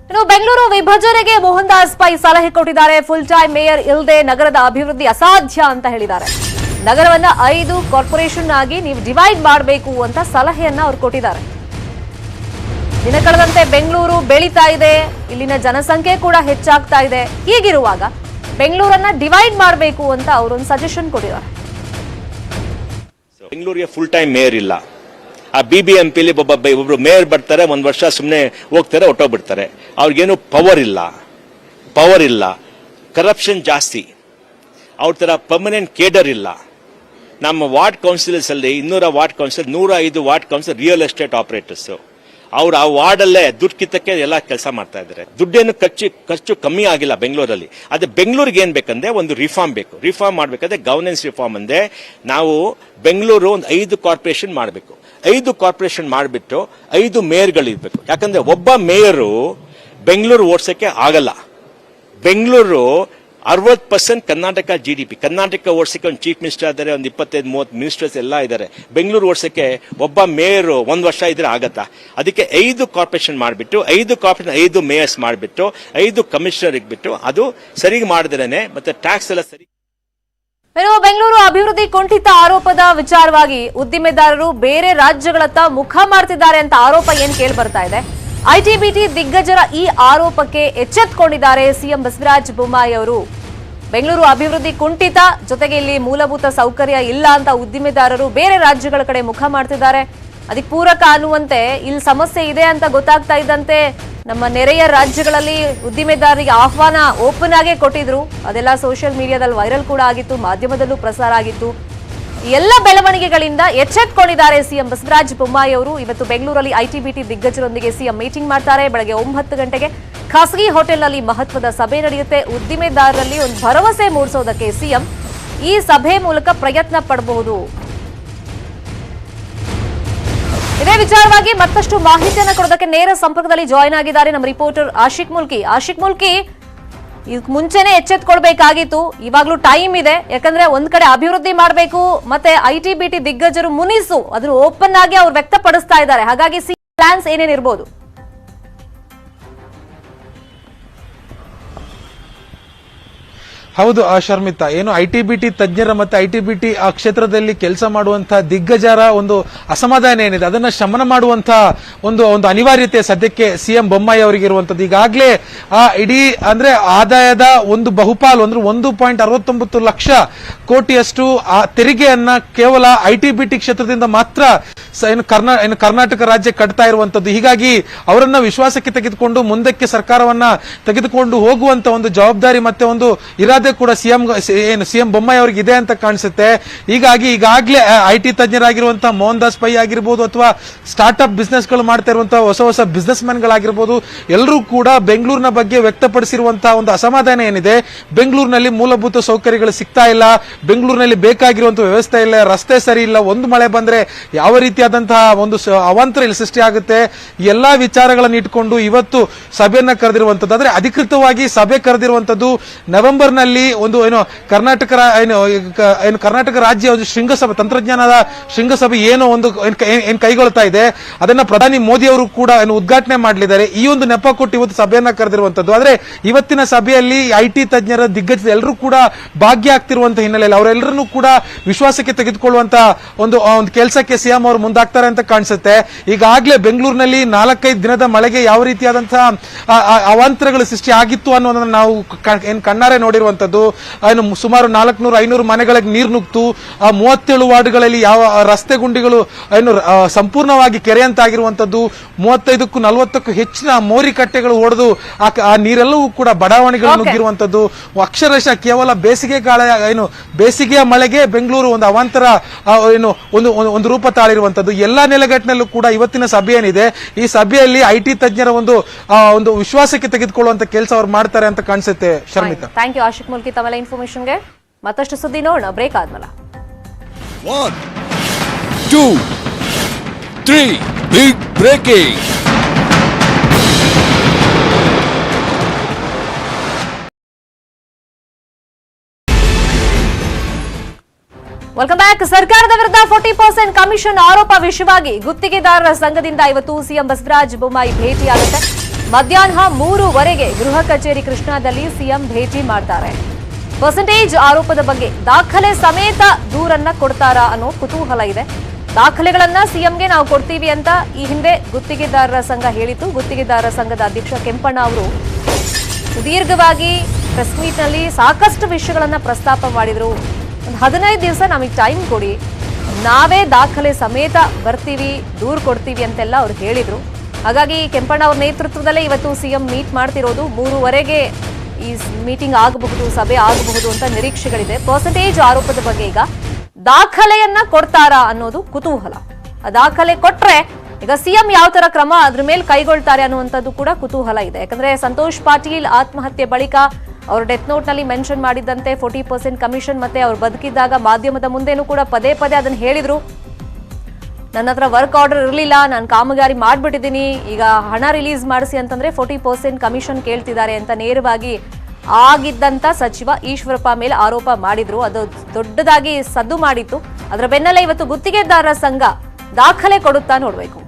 ಇನ್ನು ಬೆಂಗಳೂರು ವಿಭಜನೆಗೆ ಮೋಹನ್ ದಾಸ್ ಪೈ ಸಲಹೆ ಕೊಟ್ಟಿದ್ದಾರೆ. ಫುಲ್ ಟೈಮ್ ಮೇಯರ್ ಇಲ್ಲದೆ ನಗರದ ಅಭಿವೃದ್ಧಿ ಅಸಾಧ್ಯ ಅಂತ ಹೇಳಿದ್ದಾರೆ. ನಗರವನ್ನ 5 ಕಾರ್ಪೊರೇಷನ್ ಆಗಿ ನೀವು ಡಿವೈಡ್ ಮಾಡಬೇಕು ಅಂತ ಸಲಹೆಯನ್ನ ಅವ್ರು ಕೊಟ್ಟಿದ್ದಾರೆ. ದಿನ ಕಳೆದಂತೆ ಬೆಂಗಳೂರು ಬೆಳೀತಾ ಇದೆ, ಇಲ್ಲಿನ ಜನಸಂಖ್ಯೆ ಕೂಡ ಹೆಚ್ಚಾಗ್ತಾ ಇದೆ. ಹೀಗಿರುವಾಗ ಬೆಂಗಳೂರನ್ನ ಡಿವೈಡ್ ಮಾಡಬೇಕು ಅಂತ ಅವರೊಂದು ಸಜೆಷನ್ ಕೊಟ್ಟಿದ್ದಾರೆ.
ಬೆಂಗಳೂರಿಗೆ ಫುಲ್ ಟೈಮ್ ಮೇಯರ್ ಇಲ್ಲ. ಆ ಬಿಬಿಎಂಪಿಲಿ ಒಬ್ರು ಮೇಯರ್ ಬರ್ತಾರೆ, 1 ವರ್ಷ ಸುಮ್ಮನೆ ಹೋಗ್ತಾರೆ, ಹೊಟ್ಟೋಗ್ಬಿಡ್ತಾರೆ. ಅವ್ರಿಗೇನು ಪವರ್ ಇಲ್ಲ, ಕರಪ್ಷನ್ ಜಾಸ್ತಿ, ಅವ್ರ ತರ ಪರ್ಮನೆಂಟ್ ಕೇಡರ್ ಇಲ್ಲ. ನಮ್ಮ ವಾರ್ಡ್ ಕೌನ್ಸಿಲ್ಸ್ ಅಲ್ಲಿ 200 ward council, 105 ward council real estate operators. ಅವ್ರು ಆ ವಾರ್ಡ್ ಅಲ್ಲೇ ದುಡ್ಡು ಕಿತ್ತಕ್ಕೆ ಎಲ್ಲ ಕೆಲಸ ಮಾಡ್ತಾ ಇದ್ದಾರೆ. ದುಡ್ಡೇನು ಖರ್ಚು ಕಮ್ಮಿ ಆಗಿಲ್ಲ ಬೆಂಗಳೂರಲ್ಲಿ. ಅದೇ ಬೆಂಗಳೂರಿಗೆ ಏನ್ ಬೇಕಂದ್ರೆ ಒಂದು ರಿಫಾರ್ಮ್ ಬೇಕು. ರಿಫಾರ್ಮ್ ಮಾಡ್ಬೇಕಾದ್ರೆ ಗವರ್ನೆನ್ಸ್ ರಿಫಾರ್ಮ್ ಅಂದ್ರೆ ನಾವು ಬೆಂಗಳೂರು ಒಂದು 5 ಕಾರ್ಪೊರೇಷನ್ ಮಾಡಬೇಕು. 5 ಕಾರ್ಪೊರೇಷನ್ ಮಾಡಿಬಿಟ್ಟು 5 ಮೇಯರ್ಗಳಿರ್ಬೇಕು. ಯಾಕಂದ್ರೆ ಒಬ್ಬ ಮೇಯರು ಬೆಂಗಳೂರು ಓಡಿಸಕ್ಕೆ ಆಗಲ್ಲ. ಬೆಂಗಳೂರು 60% ಕರ್ನಾಟಕ GDP. ಕರ್ನಾಟಕ ಓಡಿಸಕ್ಕೆ ಒಂದು ಚೀಫ್ ಮಿನಿಸ್ಟರ್ ಇದ್ದಾರೆ, ಒಂದು 25-30 ಮಿನಿಸ್ಟರ್ಸ್ ಎಲ್ಲ ಇದ್ದಾರೆ. ಬೆಂಗಳೂರು ಓಡಿಸಕ್ಕೆ ಒಬ್ಬ ಮೇಯರ್ 1 ವರ್ಷ ಇದ್ರೆ ಆಗತ್ತಾ? ಅದಕ್ಕೆ 5 ಕಾರ್ಪೊರೇಷನ್ ಮಾಡಿಬಿಟ್ಟು 5 ಕಾರ್ಪೊರೇಷನ್ 5 ಮೇಯರ್ಸ್ ಮಾಡಿಬಿಟ್ಟು 5 ಕಮಿಷನರ್ ಇಟ್ಬಿಟ್ಟು ಅದು ಸರಿ ಮಾಡಿದ್ರೇನೆ ಮತ್ತೆ ಟ್ಯಾಕ್ಸ್ ಎಲ್ಲ ಸರಿ.
ಬೆಂಗಳೂರು ಅಭಿವೃದ್ಧಿ ಕುಂಠಿತ ಆರೋಪದ ವಿಚಾರವಾಗಿ ಉದ್ದಿಮೆದಾರರು ಬೇರೆ ರಾಜ್ಯಗಳತ್ತ ಮುಖ ಮಾಡ್ತಿದ್ದಾರೆ ಅಂತ ಆರೋಪ ಏನ್ ಕೇಳಿ ಬರ್ತಾ ಇದೆ. ಐಟಿಬಿಟಿ ದಿಗ್ಗಜರ ಈ ಆರೋಪಕ್ಕೆ ಎಚ್ಚೆತ್ತುಕೊಂಡಿದ್ದಾರೆ ಸಿಎಂ ಬಸವರಾಜ ಬೊಮ್ಮಾಯಿ ಅವರು. ಬೆಂಗಳೂರು ಅಭಿವೃದ್ಧಿ ಕುಂಠಿತ, ಜೊತೆಗೆ ಇಲ್ಲಿ ಮೂಲಭೂತ ಸೌಕರ್ಯ ಇಲ್ಲ ಅಂತ ಉದ್ದಿಮೆದಾರರು ಬೇರೆ ರಾಜ್ಯಗಳ ಕಡೆ ಮುಖ ಮಾಡ್ತಿದ್ದಾರೆ. ಅದಕ್ಕೆ ಪೂರಕ ಅನ್ನುವಂತೆ ಇಲ್ಲಿ ಸಮಸ್ಯೆ ಇದೆ ಅಂತ ಗೊತ್ತಾಗ್ತಾ ಇದ್ದಂತೆ ನಮ್ಮ ನೆರೆಯ ರಾಜ್ಯಗಳಲ್ಲಿ ಉದ್ದಿಮೆದಾರರಿಗೆ ಆಹ್ವಾನ ಓಪನ್ ಆಗೇ ಕೊಟ್ಟಿದ್ರು. ಅದೆಲ್ಲ ಸೋಷಿಯಲ್ ಮೀಡಿಯಾದಲ್ಲಿ ವೈರಲ್ ಕೂಡ ಆಗಿತ್ತು, ಮಾಧ್ಯಮದಲ್ಲೂ ಪ್ರಸಾರ ಆಗಿತ್ತು. ಎಲ್ಲ ಬೆಳವಣಿಗೆಗಳಿಂದ ಎಚ್ಚೆತ್ತುಕೊಂಡಿದ್ದಾರೆ ಸಿಎಂ ಬಸವರಾಜ ಬೊಮ್ಮಾಯಿ ಅವರು. ಇವತ್ತು ಬೆಂಗಳೂರಲ್ಲಿ ಐಟಿಬಿಟಿ ದಿಗ್ಗಜರೊಂದಿಗೆ ಸಿಎಂ ಮೀಟಿಂಗ್ ಮಾಡ್ತಾರೆ. ಬೆಳಗ್ಗೆ 9 ಗಂಟೆಗೆ ಖಾಸಗಿ ಹೋಟೆಲ್ನಲ್ಲಿ ಮಹತ್ವದ ಸಭೆ ನಡೆಯುತ್ತೆ. ಉದ್ದಿಮೆದಾರರಲ್ಲಿ ಒಂದು ಭರವಸೆ ಮೂಡಿಸೋದಕ್ಕೆ ಸಿಎಂ ಈ ಸಭೆ ಮೂಲಕ ಪ್ರಯತ್ನ ಪಡಬಹುದು. ಇದೇ ವಿಚಾರವಾಗಿ ಮತ್ತಷ್ಟು ಮಾಹಿತಿಯನ್ನು ಕೊಡೋದಕ್ಕೆ ನೇರ ಸಂಪರ್ಕದಲ್ಲಿ ಜಾಯಿನ್ ಆಗಿದ್ದಾರೆ ನಮ್ಮ ರಿಪೋರ್ಟರ್ ಆಶಿಕ್ ಮುಲ್ಕಿ. ಇದಕ್ಕೆ ಮುಂಚೆನೆ ಎಚ್ಚೆತ್ಕೊಳ್ಬೇಕಾಗಿತ್ತು, ಇವಾಗ್ಲೂ ಟೈಮ್ ಇದೆ. ಯಾಕಂದ್ರೆ ಒಂದ್ ಕಡೆ ಅಭಿವೃದ್ಧಿ ಮಾಡಬೇಕು, ಮತ್ತೆ ಐಟಿ ಬಿಟಿ ದಿಗ್ಗಜರು ಮುನಿಸು ಅದನ್ನು ಓಪನ್ ಆಗಿ ಅವ್ರು ವ್ಯಕ್ತಪಡಿಸ್ತಾ ಇದ್ದಾರೆ. ಹಾಗಾಗಿ ಪ್ಲಾನ್ಸ್ ಏನೇನಿರ್ಬೋದು?
ಹೌದು ಶರ್ಮಿತಾ, ಏನು ಐಟಿ ತಜ್ಞರ ಮತ್ತೆ ಐಟಿ ಕ್ಷೇತ್ರದಲ್ಲಿ ಕೆಲಸ ಮಾಡುವಂತಹ ದಿಗ್ಗಜರ ಒಂದು ಅಸಮಾಧಾನ ಏನಿದೆ ಅದನ್ನ ಶಮನ ಮಾಡುವಂತಹ ಒಂದು ಅನಿವಾರ್ಯತೆ ಸದ್ಯಕ್ಕೆ ಸಿಎಂ ಬೊಮ್ಮಾಯಿ ಅವರಿಗೆ ಇರುವಂತದ್ದು. ಈಗಾಗಲೇ ಇಡೀ ಅಂದ್ರೆ ಆದಾಯದ ಒಂದು ಬಹುಪಾಲು ಅಂದ್ರೆ 1.69 ಲಕ್ಷ ಕೋಟಿಯಷ್ಟು ತೆರಿಗೆಯನ್ನ ಕೇವಲ ಐಟಿ ಕ್ಷೇತ್ರದಿಂದ ಮಾತ್ರ ಕರ್ನಾಟಕ ರಾಜ್ಯ ಕಟ್ತಾ ಇರುವಂತದ್ದು. ಹೀಗಾಗಿ ಅವರನ್ನ ವಿಶ್ವಾಸಕ್ಕೆ ತೆಗೆದುಕೊಂಡು ಮುಂದಕ್ಕೆ ಸರ್ಕಾರವನ್ನ ತೆಗೆದುಕೊಂಡು ಹೋಗುವಂತ ಒಂದು ಜವಾಬ್ದಾರಿ ಮತ್ತೆ ಒಂದು ಇರಾದೆ ಕೂಡ ಸಿಎಂ ಬೊಮ್ಮಾಯಿ ಅವರಿಗೆ ಇದೆ ಅಂತ ಕಾಣಿಸುತ್ತೆ. ಹೀಗಾಗಿ ಈಗಾಗಲೇ ಐಟಿ ತಜ್ಞರಾಗಿರುವಂತಹ ಮೋಹನ್ ದಾಸ್ ಪೈ ಆಗಿರ್ಬೋದು ಅಥವಾ ಸ್ಟಾರ್ಟ್ಅಪ್ ಬಿಸ್ನೆಸ್ ಗಳು ಮಾಡ್ತಾ ಇರುವಂತಹ ಹೊಸ ಬಿಸ್ನೆಸ್ ಮ್ಯಾನ್ ಗಳಾಗಿರ್ಬೋದು, ಎಲ್ಲರೂ ಕೂಡ ಬೆಂಗಳೂರಿನ ಬಗ್ಗೆ ವ್ಯಕ್ತಪಡಿಸಿರುವಂತಹ ಒಂದು ಅಸಮಾಧಾನ ಏನಿದೆ. ಬೆಂಗಳೂರಿನಲ್ಲಿ ಮೂಲಭೂತ ಸೌಕರ್ಯಗಳು ಸಿಗ್ತಾ ಇಲ್ಲ, ಬೆಂಗಳೂರಿನಲ್ಲಿ ಬೇಕಾಗಿರುವಂತಹ ವ್ಯವಸ್ಥೆ ಇಲ್ಲ, ರಸ್ತೆ ಸರಿ ಇಲ್ಲ, ಒಂದು ಮಳೆ ಬಂದ್ರೆ ಯಾವ ರೀತಿಯಾದಂತಹ ಒಂದು ಅವಾಂತರ ಇಲ್ಲಿ ಸೃಷ್ಟಿ ಆಗುತ್ತೆ. ಎಲ್ಲಾ ವಿಚಾರಗಳನ್ನು ಇಟ್ಕೊಂಡು ಇವತ್ತು ಸಭೆಯನ್ನ ಕರೆದಿರುವಂತದ್ದು. ಆದ್ರೆ ಅಧಿಕೃತವಾಗಿ ಸಭೆ ಕರೆದಿರುವಂತದ್ದು ನವೆಂಬರ್ ನಲ್ಲಿ ಒಂದು ಕರ್ನಾಟಕ ರಾಜ್ಯ ಒಂದು ಶೃಂಗಸಭೆ, ತಂತ್ರಜ್ಞಾನದ ಶೃಂಗಸಭೆ ಏನು ಕೈಗೊಳ್ತಾ ಇದೆ ಅದನ್ನ ಪ್ರಧಾನಿ ಮೋದಿ ಅವರು ಕೂಡ ಉದ್ಘಾಟನೆ ಮಾಡಲಿದ್ದಾರೆ. ಈ ಒಂದು ನೆಪ ಕೊಟ್ಟು ಇವತ್ತು ಸಭೆಯನ್ನ ಕರೆದಿರುವಂತದ್ದು. ಆದ್ರೆ ಇವತ್ತಿನ ಸಭೆಯಲ್ಲಿ ಐಟಿ ತಜ್ಞರ ದಿಗ್ಗಜ ಎಲ್ಲರೂ ಕೂಡ ಭಾಗಿಯಾಗ್ತಿರುವಂತಹ ಹಿನ್ನೆಲೆಯಲ್ಲಿ ಅವರೆಲ್ಲರನ್ನೂ ಕೂಡ ವಿಶ್ವಾಸಕ್ಕೆ ತೆಗೆದುಕೊಳ್ಳುವಂತ ಒಂದು ಕೆಲಸಕ್ಕೆ ಸಿಎಂ ಅವರು ಮುಂದಾಗ್ತಾರೆ ಅಂತ ಕಾಣಿಸುತ್ತೆ. ಈಗಾಗಲೇ ಬೆಂಗಳೂರಿನಲ್ಲಿ 4-5 ದಿನದ ಮಳೆಗೆ ಯಾವ ರೀತಿಯಾದಂತಹ ಅವಾಂತರಗಳು ಸೃಷ್ಟಿ ಆಗಿತ್ತು ಅನ್ನೋದನ್ನ ನಾವು ಕಣ್ಣಾರೆ ನೋಡಿರುವಂತದ್ದು. ಸುಮಾರು 400-500 ಮನೆಗಳಿಗೆ ನೀರು ನುಗ್ತು. 37 ವಾರ್ಡ್ಗಳಲ್ಲಿ ಯಾವ ರಸ್ತೆ ಗುಂಡಿಗಳು ಸಂಪೂರ್ಣವಾಗಿ ಕೆರೆಯಂತಾಗಿರುವಂತದ್ದು. 35ಕ್ಕೂ 40ಕ್ಕೂ ಹೆಚ್ಚಿನ ಮೋರಿ ಕಟ್ಟೆಗಳು ಹೊಡೆದು ಆ ನೀರೆಲ್ಲವೂ ಕೂಡ ಬಡಾವಣೆಗಳು ನುಗ್ಗಿರುವಂತದ್ದು. ಅಕ್ಷರಶಃ ಕೇವಲ ಬೇಸಿಗೆಯ ಮಳೆಗೆ ಬೆಂಗಳೂರು ಒಂದು ಅವಾಂತರ ಒಂದು ರೂಪ ತಾಳಿರುವಂತದ್ದು. ಎಲ್ಲಾ ನೆಲೆಗಟ್ಟಿನಲ್ಲೂ ಕೂಡ ಇವತ್ತಿನ ಸಭೆ ಏನಿದೆ ಈ ಸಭೆಯಲ್ಲಿ ಐಟಿ ತಜ್ಞರ ಒಂದು ವಿಶ್ವಾಸಕ್ಕೆ ತೆಗೆದುಕೊಳ್ಳುವಂತ ಕೆಲಸ ಅವ್ರು ಮಾಡ್ತಾರೆ ಅಂತ ಕಾಣಿಸುತ್ತೆ. ಶರ್ಮಿತಾ,
ಥ್ಯಾಂಕ್ ಯು ಆಶಿಕ್ ಮುಲ್ಕಿ ತಮ್ಮೆಲ್ಲ ಇನ್ಫಾರ್ಮೇಶನ್ಗೆ. ಮತ್ತಷ್ಟು ಸುದ್ದಿ ನೋಡೋಣ ಬ್ರೇಕ್ ಆದ್ಮೇಲೆ.
1, 2, 3 ಬಿಗ್ ಬ್ರೇಕಿಂಗ್.
Welcome back. ಸರ್ಕಾರದ ವಿರುದ್ಧ 40% ಕಮಿಷನ್ ಆರೋಪ ವಿಷಯವಾಗಿ ಗುತ್ತಿಗೆದಾರರ ಸಂಘದಿಂದ ಇವತ್ತು ಸಿಎಂ ಬಸವರಾಜ ಬೊಮ್ಮಾಯಿ ಭೇಟಿಯಾಗುತ್ತೆ. ಮಧ್ಯಾಹ್ನ 3:00 ಗೃಹ ಕಚೇರಿ ಕೃಷ್ಣಾದಲ್ಲಿ ಸಿಎಂ ಭೇಟಿ ಮಾಡ್ತಾರೆ. ಪರ್ಸೆಂಟೇಜ್ ಆರೋಪದ ಬಗ್ಗೆ ದಾಖಲೆ ಸಮೇತ ದೂರನ್ನ ಕೊಡ್ತಾರಾ ಅನ್ನೋ ಕುತೂಹಲ ಇದೆ. ದಾಖಲೆಗಳನ್ನ ಸಿಎಂಗೆ ನಾವು ಕೊಡ್ತೀವಿ ಅಂತ ಈ ಹಿಂದೆ ಗುತ್ತಿಗೆದಾರರ ಸಂಘ ಹೇಳಿತ್ತು. ಗುತ್ತಿಗೆದಾರರ ಸಂಘದ ಅಧ್ಯಕ್ಷ ಕೆಂಪಣ್ಣ ಅವರು ಸುದೀರ್ಘವಾಗಿ ಪ್ರೆಸ್ ಮೀಟ್ ನಲ್ಲಿ ಸಾಕಷ್ಟು ವಿಷಯಗಳನ್ನ ಪ್ರಸ್ತಾಪ ಮಾಡಿದ್ರು. ಒಂದು 15 ದಿವಸ ನಮಗೆ ಟೈಮ್ ಕೊಡಿ, ನಾವೇ ದಾಖಲೆ ಸಮೇತ ಬರ್ತೀವಿ, ದೂರು ಕೊಡ್ತೀವಿ ಅಂತೆಲ್ಲ ಅವ್ರು ಹೇಳಿದ್ರು. ಹಾಗಾಗಿ ಕೆಂಪಣ್ಣ ಅವರ ನೇತೃತ್ವದಲ್ಲೇ ಇವತ್ತು ಸಿಎಂ ಮೀಟ್ ಮಾಡ್ತಿರೋದು. 3:00 ಈ ಮೀಟಿಂಗ್ ಆಗಬಹುದು, ಸಭೆ ಆಗಬಹುದು ಅಂತ ನಿರೀಕ್ಷೆಗಳಿದೆ. ಪರ್ಸೆಂಟೇಜ್ ಆರೋಪದ ಬಗ್ಗೆ ಈಗ ದಾಖಲೆಯನ್ನ ಕೊಡ್ತಾರಾ ಅನ್ನೋದು ಕುತೂಹಲ. ಆ ದಾಖಲೆ ಕೊಟ್ರೆ ಈಗ ಸಿಎಂ ಯಾವ ತರ ಕ್ರಮ ಅದ್ರ ಮೇಲೆ ಕೈಗೊಳ್ತಾರೆ ಅನ್ನುವಂಥದ್ದು ಕೂಡ ಕುತೂಹಲ ಇದೆ. ಯಾಕಂದ್ರೆ ಸಂತೋಷ್ ಪಾಟೀಲ್ ಆತ್ಮಹತ್ಯೆ ಬಳಿಕ ಅವರು ಡೆತ್ ನೋಟ್ ನಲ್ಲಿ ಮೆನ್ಷನ್ ಮಾಡಿದ್ದಂತೆ 40% ಕಮಿಷನ್, ಮತ್ತೆ ಅವ್ರು ಬದುಕಿದ್ದಾಗ ಮಾಧ್ಯಮದ ಮುಂದೆನೂ ಕೂಡ ಪದೇ ಅದನ್ನ ಹೇಳಿದ್ರು. ನನ್ನ ಹತ್ರ ವರ್ಕ್ ಆರ್ಡರ್ ಇರಲಿಲ್ಲ, ನಾನು ಕಾಮಗಾರಿ ಮಾಡ್ಬಿಟ್ಟಿದ್ದೀನಿ, ಈಗ ಹಣ ರಿಲೀಸ್ ಮಾಡಿಸಿ ಅಂತಂದ್ರೆ 40% ಕಮಿಷನ್ ಕೇಳ್ತಿದ್ದಾರೆ ಅಂತ ನೇರವಾಗಿ ಆಗಿದ್ದಂತ ಸಚಿವ ಈಶ್ವರಪ್ಪ ಮೇಲೆ ಆರೋಪ ಮಾಡಿದ್ರು. ಅದು ದೊಡ್ಡದಾಗಿ ಸದ್ದು ಮಾಡಿತ್ತು. ಅದರ ಬೆನ್ನಲ್ಲೇ ಇವತ್ತು ಗುತ್ತಿಗೆದಾರರ ಸಂಘ ದಾಖಲೆ ಕೊಡುತ್ತಾ ನೋಡ್ಬೇಕು.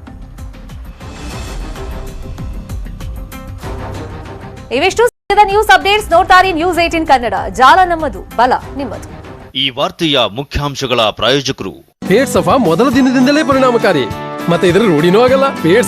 ಇವಿಷ್ಟು ನ್ಯೂಸ್ ಅಪ್ಡೇಟ್ಸ್. ನೋಡ್ತಾರೆ ನ್ಯೂಸ್ 18 ಕನ್ನಡ. ಜಾಲ ನಮ್ಮದು, ಬಲ ನಿಮ್ಮದು.
ಈ ವಾರ್ತೆಯ ಮುಖ್ಯಾಂಶಗಳ ಪ್ರಾಯೋಜಕರು
ಪೇಡ್ ಸಫಾ ಮೊದಲ ದಿನದಿಂದಲೇ ಪರಿಣಾಮಕಾರಿ, ಮತ್ತೆ ಇದರ ರೂಢಿನೂ ಆಗಲ್ಲ. ಪೇಡ್